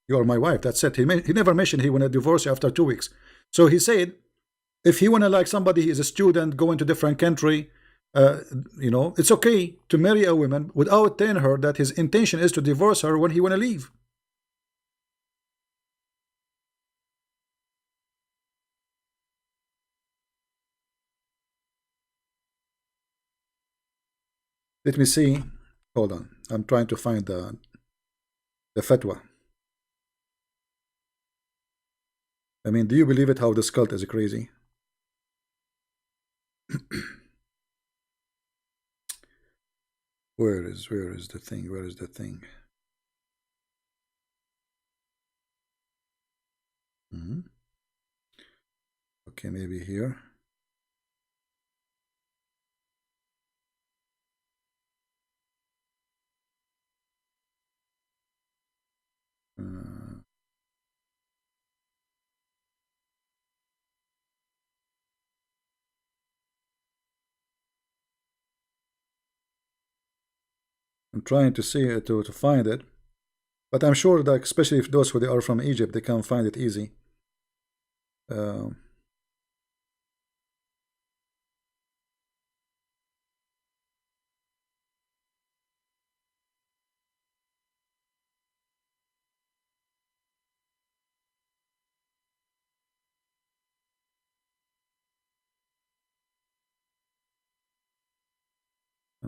you are my wife, that's it. He never mentioned he want to divorce you after 2 weeks. So he said, if he want to, like, somebody, he is a student, going to different country, you know, it's okay to marry a woman without telling her that his intention is to divorce her when he want to leave. Let me see. Hold on. I'm trying to find the fatwa. I mean, do you believe it how this cult is crazy? Where is the thing? Where is the thing? Okay, maybe here. I'm trying to see it to find it, but I'm sure that especially if those who they are from Egypt, they can find it easy. I'm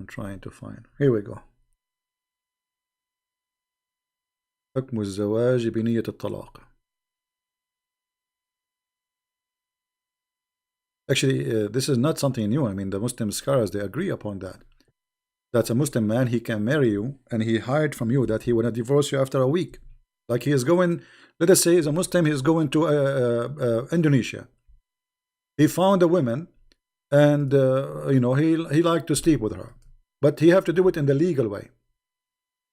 trying to find. Here we go. حكم الزواج بنية الطلاق. Actually, this is not something new. I mean, the Muslim scholars, they agree upon that. That's a Muslim man, he can marry you, and he hide from you that he will not divorce you after a week. Like he is going, let us say, he's a Muslim, he is going to Indonesia. He found a woman, and you know, he liked to sleep with her, but he have to do it in the legal way,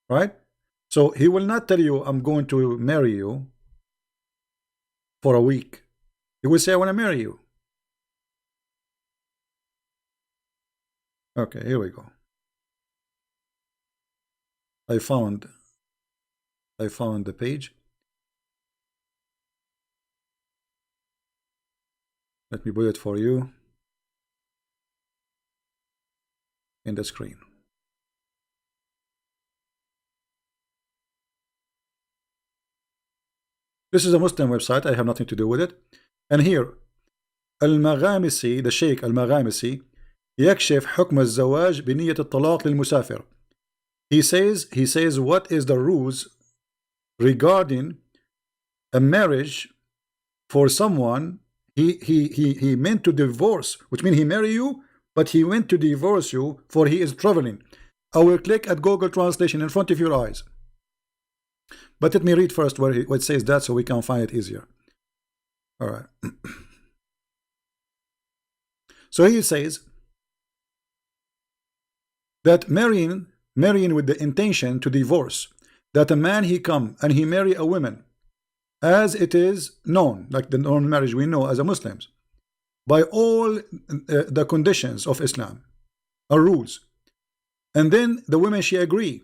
right? So he will not tell you, I'm going to marry you for a week. He will say, I want to marry you. Okay, here we go. I found the page. Let me put it for you in the screen. This is a Muslim website. I have nothing to do with it. And here, Al-Maghamisi, the Sheikh Al-Maghamisi, يكشف حكم الزواج بنية الطلاق للمسافر. He says what is the rules regarding a marriage for someone he meant to divorce, which means he marry you, but he went to divorce you for he is traveling. I will click at Google Translation in front of your eyes. But let me read first where it says that so we can find it easier. All right. So he says that marrying with the intention to divorce, that a man he come and he marry a woman as it is known, like the known marriage we know as a Muslims, by all the conditions of Islam or rules, and then the woman she agree,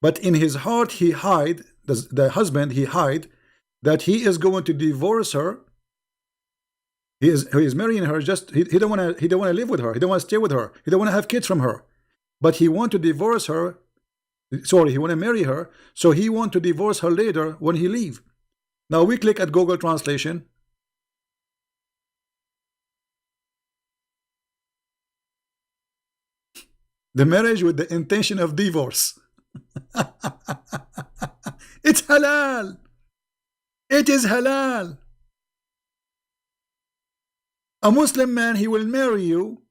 but in his heart he hide, the husband he hide that he is going to divorce her. He is marrying her, just he don't want to live with her, he don't want to stay with her, he don't want to have kids from her, but he want to divorce her. Sorry, he want to marry her, so he want to divorce her later when he leave. Now we click at Google Translation. The marriage with the intention of divorce. It's halal. It is halal. A Muslim man, he will marry you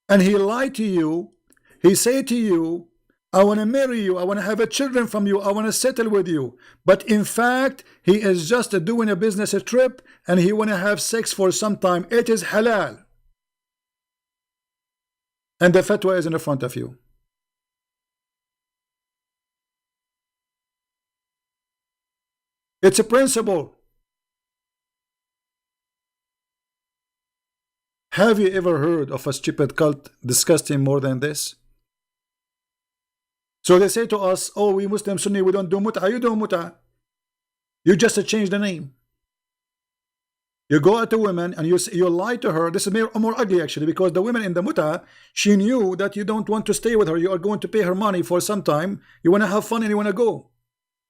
and he lie to you. He say to you, I want to marry you, I want to have a children from you, I want to settle with you. But in fact, he is just doing a business trip and he want to have sex for some time. It is halal. And the fatwa is in the front of you. It's a principle. Have you ever heard of a stupid cult disgusting more than this? So they say to us, oh, we Muslim Sunni, we don't do mut'ah. You do mut'ah. You just change the name. You go at a woman and you lie to her. This is more ugly actually, because the woman in the mut'ah, she knew that you don't want to stay with her. You are going to pay her money for some time. You want to have fun and you want to go.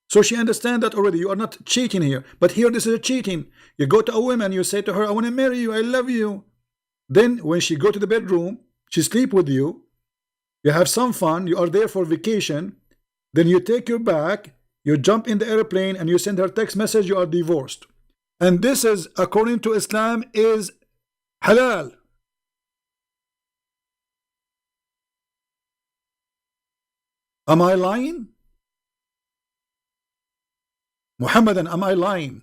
So she understands that already. You are not cheating here. But here this is a cheating. You go to a woman, you say to her, I want to marry you, I love you. Then when she go to the bedroom, she sleep with you. You have some fun, you are there for vacation, then you take your bag, you jump in the airplane and you send her text message, you are divorced. And this is, according to Islam, is halal. Am I lying? Muhammadan, am I lying?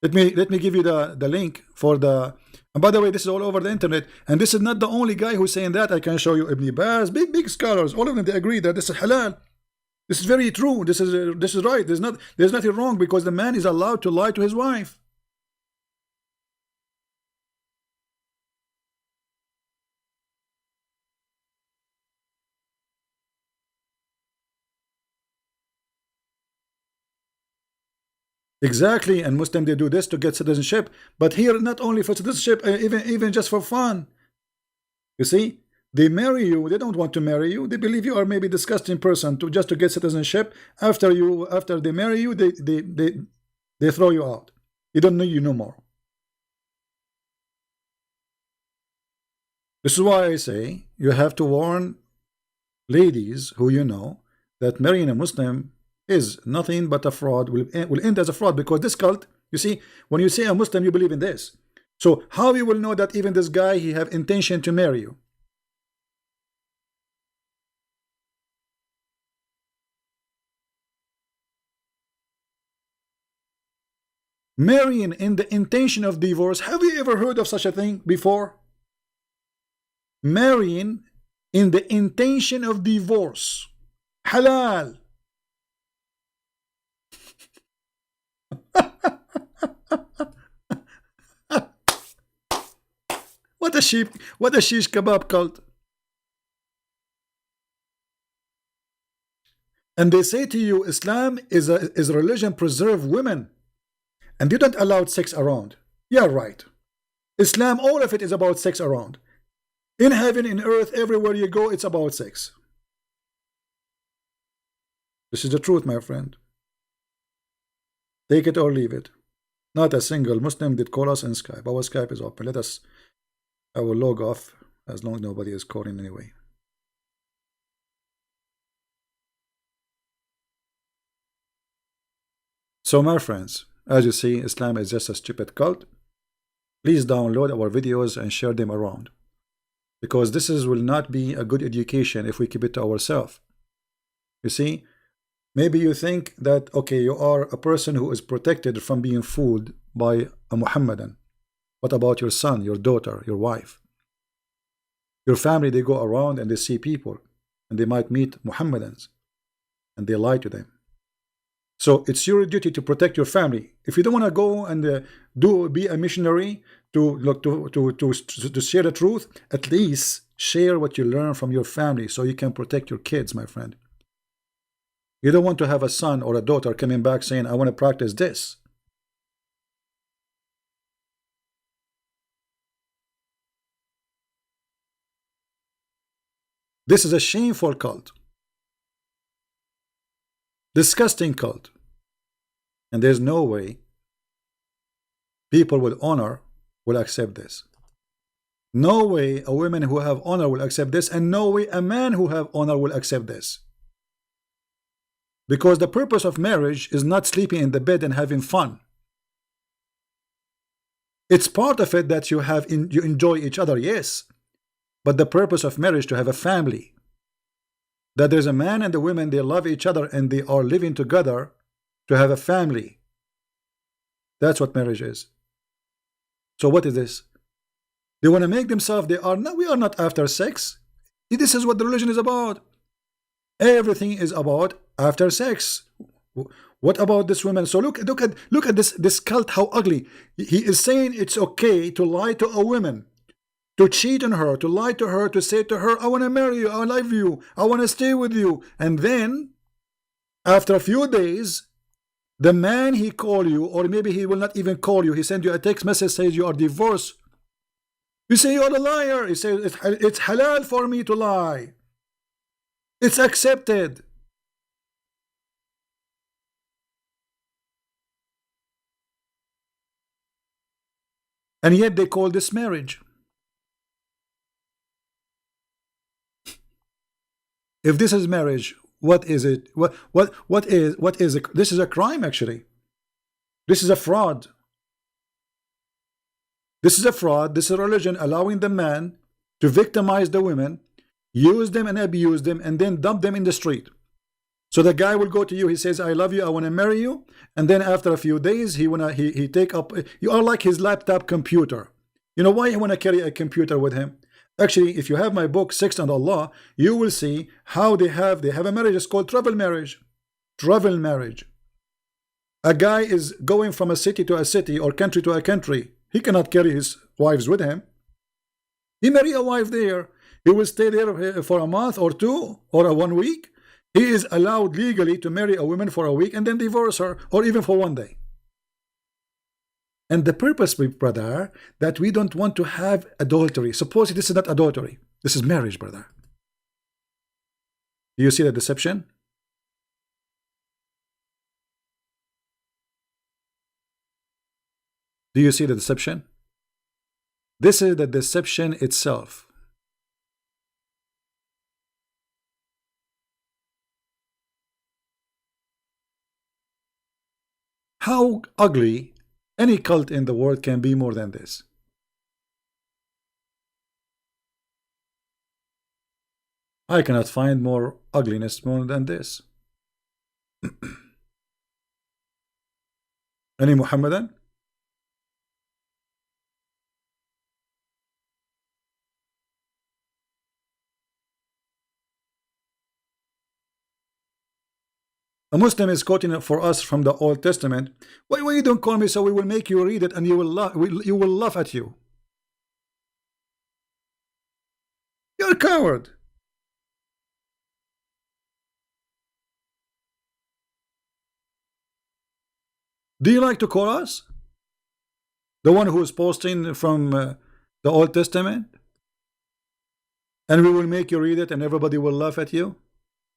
Let me give you the link for the. And by the way, this is all over the internet, and this is not the only guy who's saying that. I can show you Ibn Baz, big scholars, all of them, they agree that this is halal. This is very true. This is right. There's nothing wrong, because the man is allowed to lie to his wife. Exactly, and Muslim, they do this to get citizenship, but here not only for citizenship, even just for fun. You see, they marry you, they don't want to marry you, they believe you are maybe a disgusting person just to get citizenship. After they marry you, they throw you out. You don't need you no more. This is why I say you have to warn ladies who you know that marrying a Muslim is nothing but a fraud, will end as a fraud, because this cult, you see, when you say a Muslim, you believe in this. So how you will know that even this guy, he have intention to marry you? Marrying in the intention of divorce. Have you ever heard of such a thing before? Marrying in the intention of divorce. Halal. What a shish kebab cult. And they say to you, Islam is a religion preserve women, and you don't allow sex around. Yeah, right. Islam, all of it is about sex around. In heaven, in earth, everywhere you go, it's about sex. This is the truth, my friend. Take it or leave it. Not a single Muslim did call us in Skype. Our Skype is open. I will log off as long as nobody is calling anyway. So my friends, as you see, Islam is just a stupid cult. Please download our videos and share them around, because this will not be a good education if we keep it to ourselves. You see, maybe you think that, okay, you are a person who is protected from being fooled by a Muhammadan. What about your son, your daughter, your wife? Your family, they go around and they see people, and they might meet Muhammadans, and they lie to them. So it's your duty to protect your family. If you don't want to go and be a missionary to share the truth, at least share what you learn from your family so you can protect your kids, my friend. You don't want to have a son or a daughter coming back saying, I want to practice this. This is a shameful cult. Disgusting cult. And there's no way people with honor will accept this. No way a woman who have honor will accept this, and no way a man who have honor will accept this. Because the purpose of marriage is not sleeping in the bed and having fun. It's part of it that you enjoy each other, yes. But the purpose of marriage to have a family. That there's a man and a woman, they love each other and they are living together to have a family. That's what marriage is. So what is this? They want to make themselves, we are not after sex. This is what the religion is about. Everything is about after sex. What about this woman? So look at this cult, how ugly. He is saying it's okay to lie to a woman, to cheat on her, to lie to her, to say to her, I want to marry you, I love you, I want to stay with you. And then, after a few days, the man he call you, or maybe he will not even call you, he send you a text message, says you are divorced. You say you're a liar. He says it's halal for me to lie. It's accepted. And yet they call this marriage. If this is marriage, what is it? What is it? This is a crime, actually. This is a fraud. This is a fraud. This is a religion allowing the man to victimize the women, use them and abuse them, and then dump them in the street. So the guy will go to you, he says, I love you, I want to marry you, and then after a few days he take up, you are like his laptop computer. You know why he want to carry a computer with him? Actually, if you have my book Sex and Allah, you will see how they have a marriage. It's called travel marriage. Travel marriage. A guy is going from a city to a city or country to a country. He cannot carry his wives with him. He marry a wife there. He will stay there for a month or two or 1 week. He is allowed legally to marry a woman for a week and then divorce her, or even for 1 day. And the purpose, brother, that we don't want to have adultery. Suppose this is not adultery. This is marriage, brother. Do you see the deception? Do you see the deception? This is the deception itself. How ugly any cult in the world can be more than this? I cannot find more ugliness more than this. Any Muhammadan? A Muslim is quoting for us from the Old Testament. Why you don't call me so we will make you read it and you will laugh at you. You're a coward. Do you like to call us? The one who is posting from the Old Testament? And we will make you read it and everybody will laugh at you?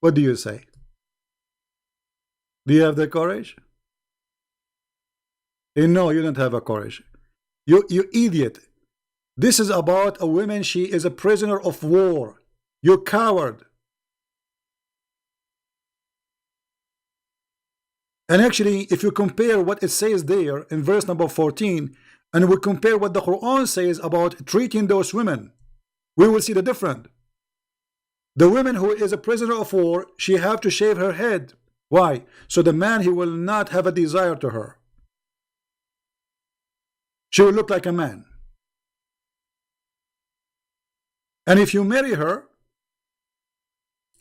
What do you say? Do you have the courage? No, you don't have a courage. You idiot. This is about a woman. She is a prisoner of war. You coward. And actually, if you compare what it says there in verse number 14, and we compare what the Quran says about treating those women, we will see the difference. The woman who is a prisoner of war, she have to shave her head. Why? So the man, he will not have a desire to her. She will look like a man. And if you marry her,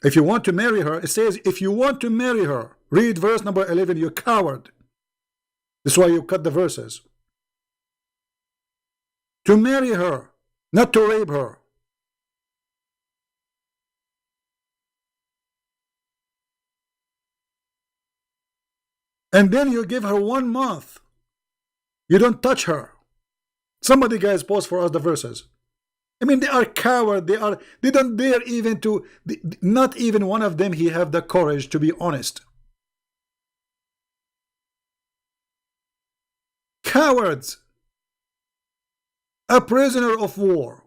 if you want to marry her, it says if you want to marry her, read verse number 11, you coward. That's why you cut the verses. To marry her, not to rape her. And then you give her 1 month. You don't touch her. Somebody guys post for us the verses. I mean, they are coward. They don't dare even to, not even one of them he have the courage to be honest. Cowards. A prisoner of war.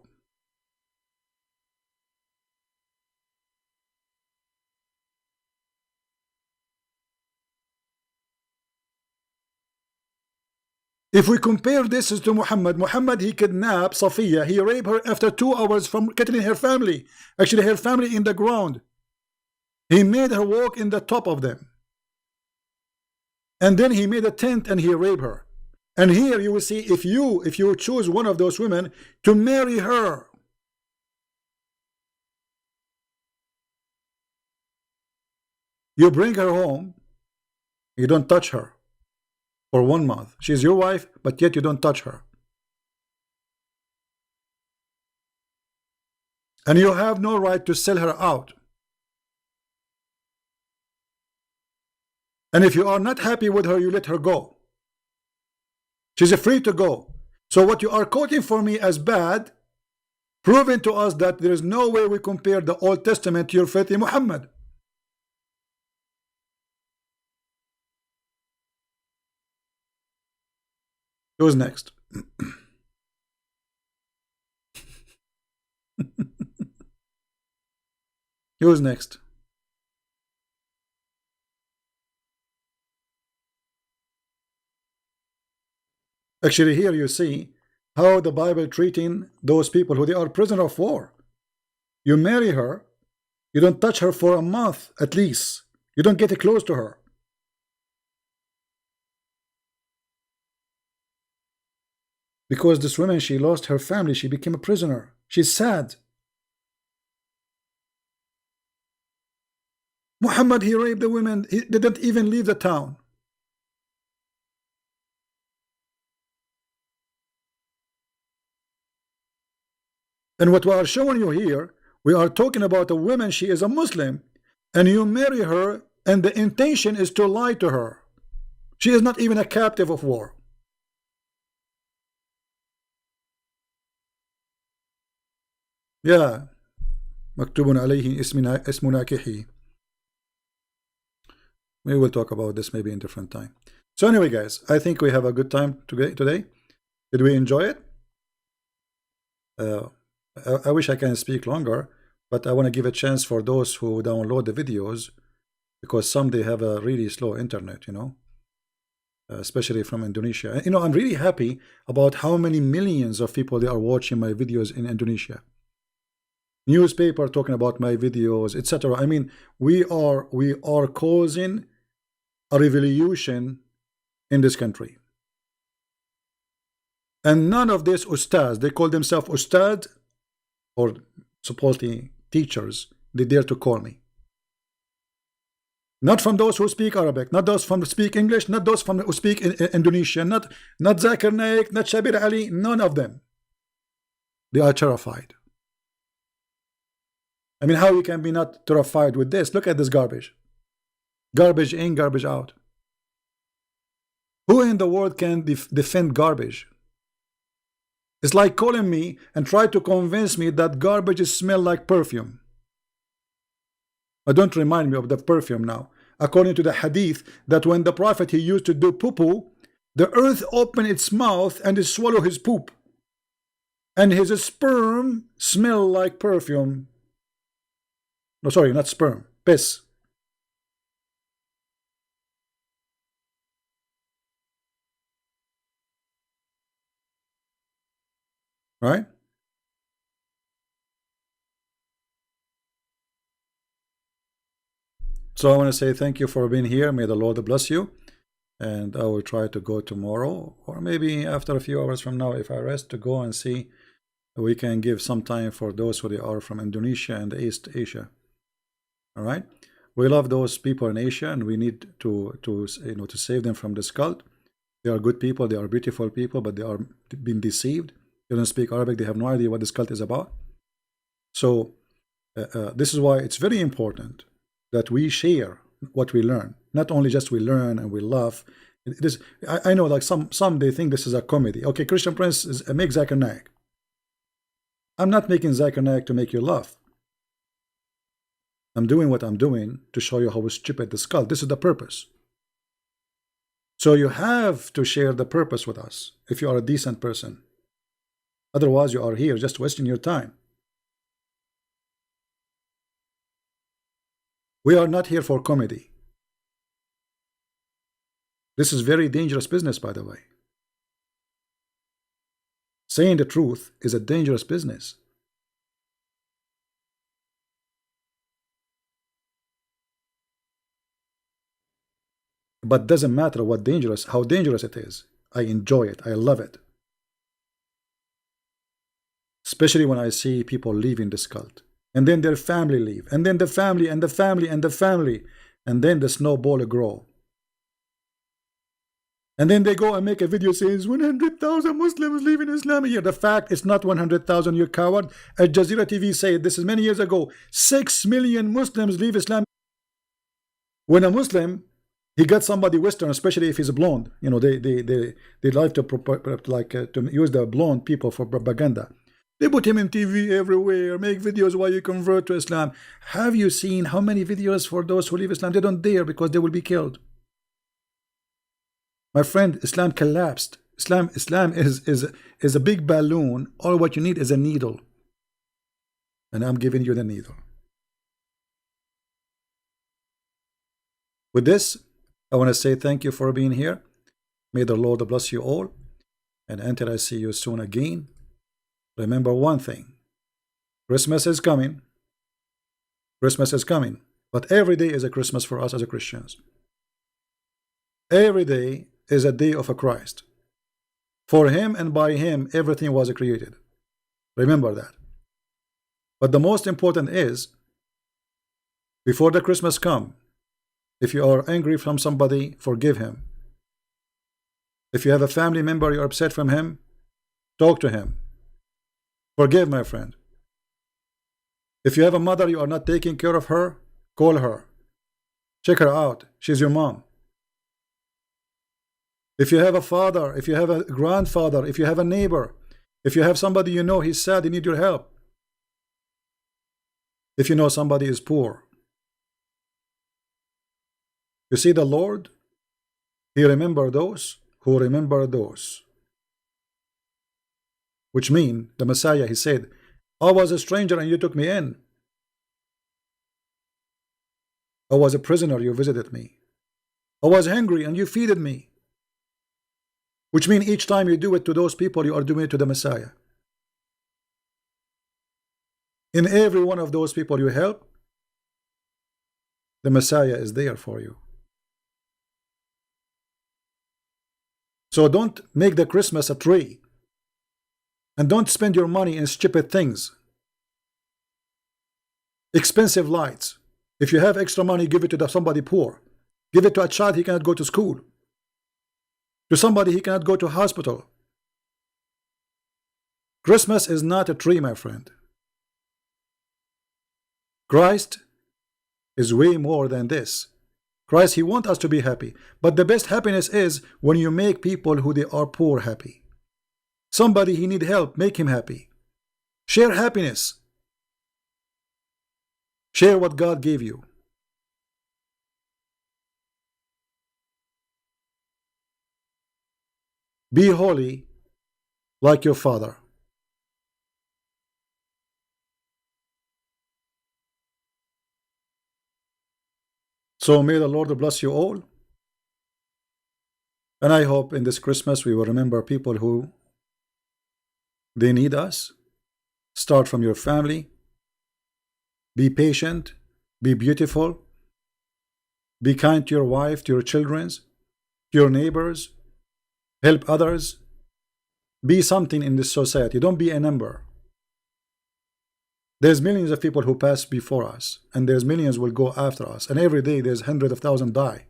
If we compare this to Muhammad, he kidnapped Safiya. He raped her after 2 hours from killing her family. Actually, her family in the ground. He made her walk in the top of them. And then he made a tent and he raped her. And here you will see, if you choose one of those women to marry her, you bring her home, you don't touch her for 1 month. She's your wife, but yet you don't touch her. And you have no right to sell her out. And if you are not happy with her, you let her go. She's free to go. So what you are quoting for me as bad, proving to us that there is no way we compare the Old Testament to your filthy Muhammad. Who's next? Who's next? Actually, here you see how the Bible treating those people who they are prisoner of war. You marry her, you don't touch her for a month at least. You don't get close to her. Because this woman, she lost her family, she became a prisoner. She's sad. Muhammad, he raped the women, he didn't even leave the town. And what we are showing you here, we are talking about a woman, she is a Muslim, and you marry her, and the intention is to lie to her. She is not even a captive of war. Yeah. مكتوب عليه اسم ناكحي. We will talk about this maybe in different time. So anyway, guys, I think we have a good time today. Did we enjoy it? I wish I can speak longer, but I want to give a chance for those who download the videos, because some they have a really slow internet, you know. especially from Indonesia. You know, I'm really happy about how many millions of people they are watching my videos in Indonesia. Newspaper talking about my videos, etc. I mean, we are causing a revolution in this country. And none of these ustads, they call themselves ustad, or supposedly teachers, they dare to call me. Not from those who speak Arabic, not those from who speak English, not those from who speak Indonesian, not Zakir Naik, not Shabir Ali, none of them. They are terrified. I mean, how you can be not terrified with this? Look at this garbage. Garbage in, garbage out. Who in the world can defend garbage? It's like calling me and try to convince me that garbage smell like perfume. Don't remind me of the perfume now. According to the hadith, that when the Prophet he used to do poo-poo, the earth opened its mouth and it swallowed his poop. And his sperm smelled like perfume. No, sorry, not sperm, piss. Right? So I want to say thank you for being here. May the Lord bless you. And I will try to go tomorrow, or maybe after a few hours from now, if I rest, to go and see we can give some time for those who they are from Indonesia and East Asia. All right, we love those people in Asia, and we need to save them from this cult. They are good people, they are beautiful people, but they are being deceived. They don't speak Arabic, they have no idea what this cult is about. So this is why it's very important that we share what we learn. Not only just we learn and we laugh. This, I know, like some they think this is a comedy. Okay, Christian Prince is make Zakir Naik. I'm not making Zakir Naik to make you laugh. I'm doing what I'm doing to show you how stupid this cult. This is the purpose. So you have to share the purpose with us if you are a decent person. Otherwise, you are here just wasting your time. We are not here for comedy. This is very dangerous business, by the way. Saying the truth is a dangerous business. But doesn't matter how dangerous it is. I enjoy it. I love it. Especially when I see people leaving this cult. And then their family leave. And then the family and the family and the family. And then the snowball grow. And then they go and make a video saying 100,000 Muslims leaving Islam here. The fact it's not 100,000, you coward. Al Jazeera TV said this is many years ago. 6 million Muslims leave Islam. When a Muslim, he got somebody Western, especially if he's blonde. You know, they like to use the blonde people for propaganda. They put him in TV everywhere, make videos while you convert to Islam. Have you seen how many videos for those who leave Islam? They don't dare because they will be killed. My friend, Islam collapsed. Islam is a big balloon. All what you need is a needle. And I'm giving you the needle. With this, I want to say thank you for being here. May the Lord bless you all. And until I see you soon again, remember one thing. Christmas is coming. Christmas is coming. But every day is a Christmas for us as Christians. Every day is a day of a Christ. For him and by him everything was created. Remember that. But the most important is, before the Christmas come, if you are angry from somebody, forgive him. If you have a family member you're upset from him, talk to him. Forgive, my friend. If you have a mother you are not taking care of her, call her. Check her out. She's your mom. If you have a father, if you have a grandfather, if you have a neighbor, if you have somebody you know he's sad, he needs your help. If you know somebody is poor. You see, the Lord, he remembered those who remember those. Which means, the Messiah, he said, I was a stranger and you took me in. I was a prisoner, you visited me. I was hungry and you feeded me. which means each time you do it to those people, you are doing it to the Messiah. In every one of those people you help, the Messiah is there for you. So don't make the Christmas a tree, and don't spend your money in stupid things. Expensive lights. If you have extra money, give it to somebody poor. Give it to a child he cannot go to school. To somebody he cannot go to hospital. Christmas is not a tree, my friend. Christ is way more than this. Christ, he wants us to be happy. But the best happiness is when you make people who they are poor happy. Somebody he need help, make him happy. Share happiness. Share what God gave you. Be holy like your Father. So may the Lord bless you all. And I hope in this Christmas we will remember people who they need us. Start from your family. Be patient. Be beautiful. Be kind to your wife, to your children, to your neighbors. Help others. Be something in this society. Don't be a number. There's millions of people who pass before us, and there's millions will go after us, and every day there's hundreds of thousands die.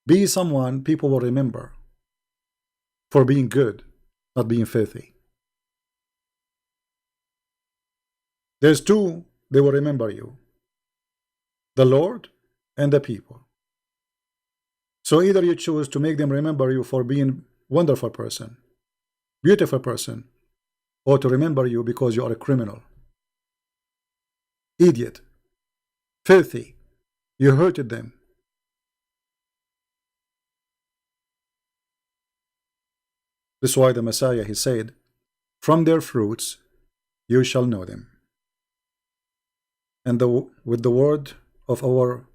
Be someone people will remember for being good, not being filthy. There's two they will remember you: the Lord and the people. So either you choose to make them remember you for being wonderful person, beautiful person, or to remember you because you are a criminal, idiot, filthy, you hurted them. This is why the Messiah, he said, from their fruits you shall know them. And with the word of our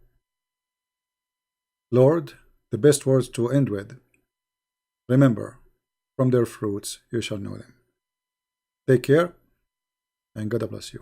Lord, the best words to end with, remember, from their fruits you shall know them. Take care, and God bless you.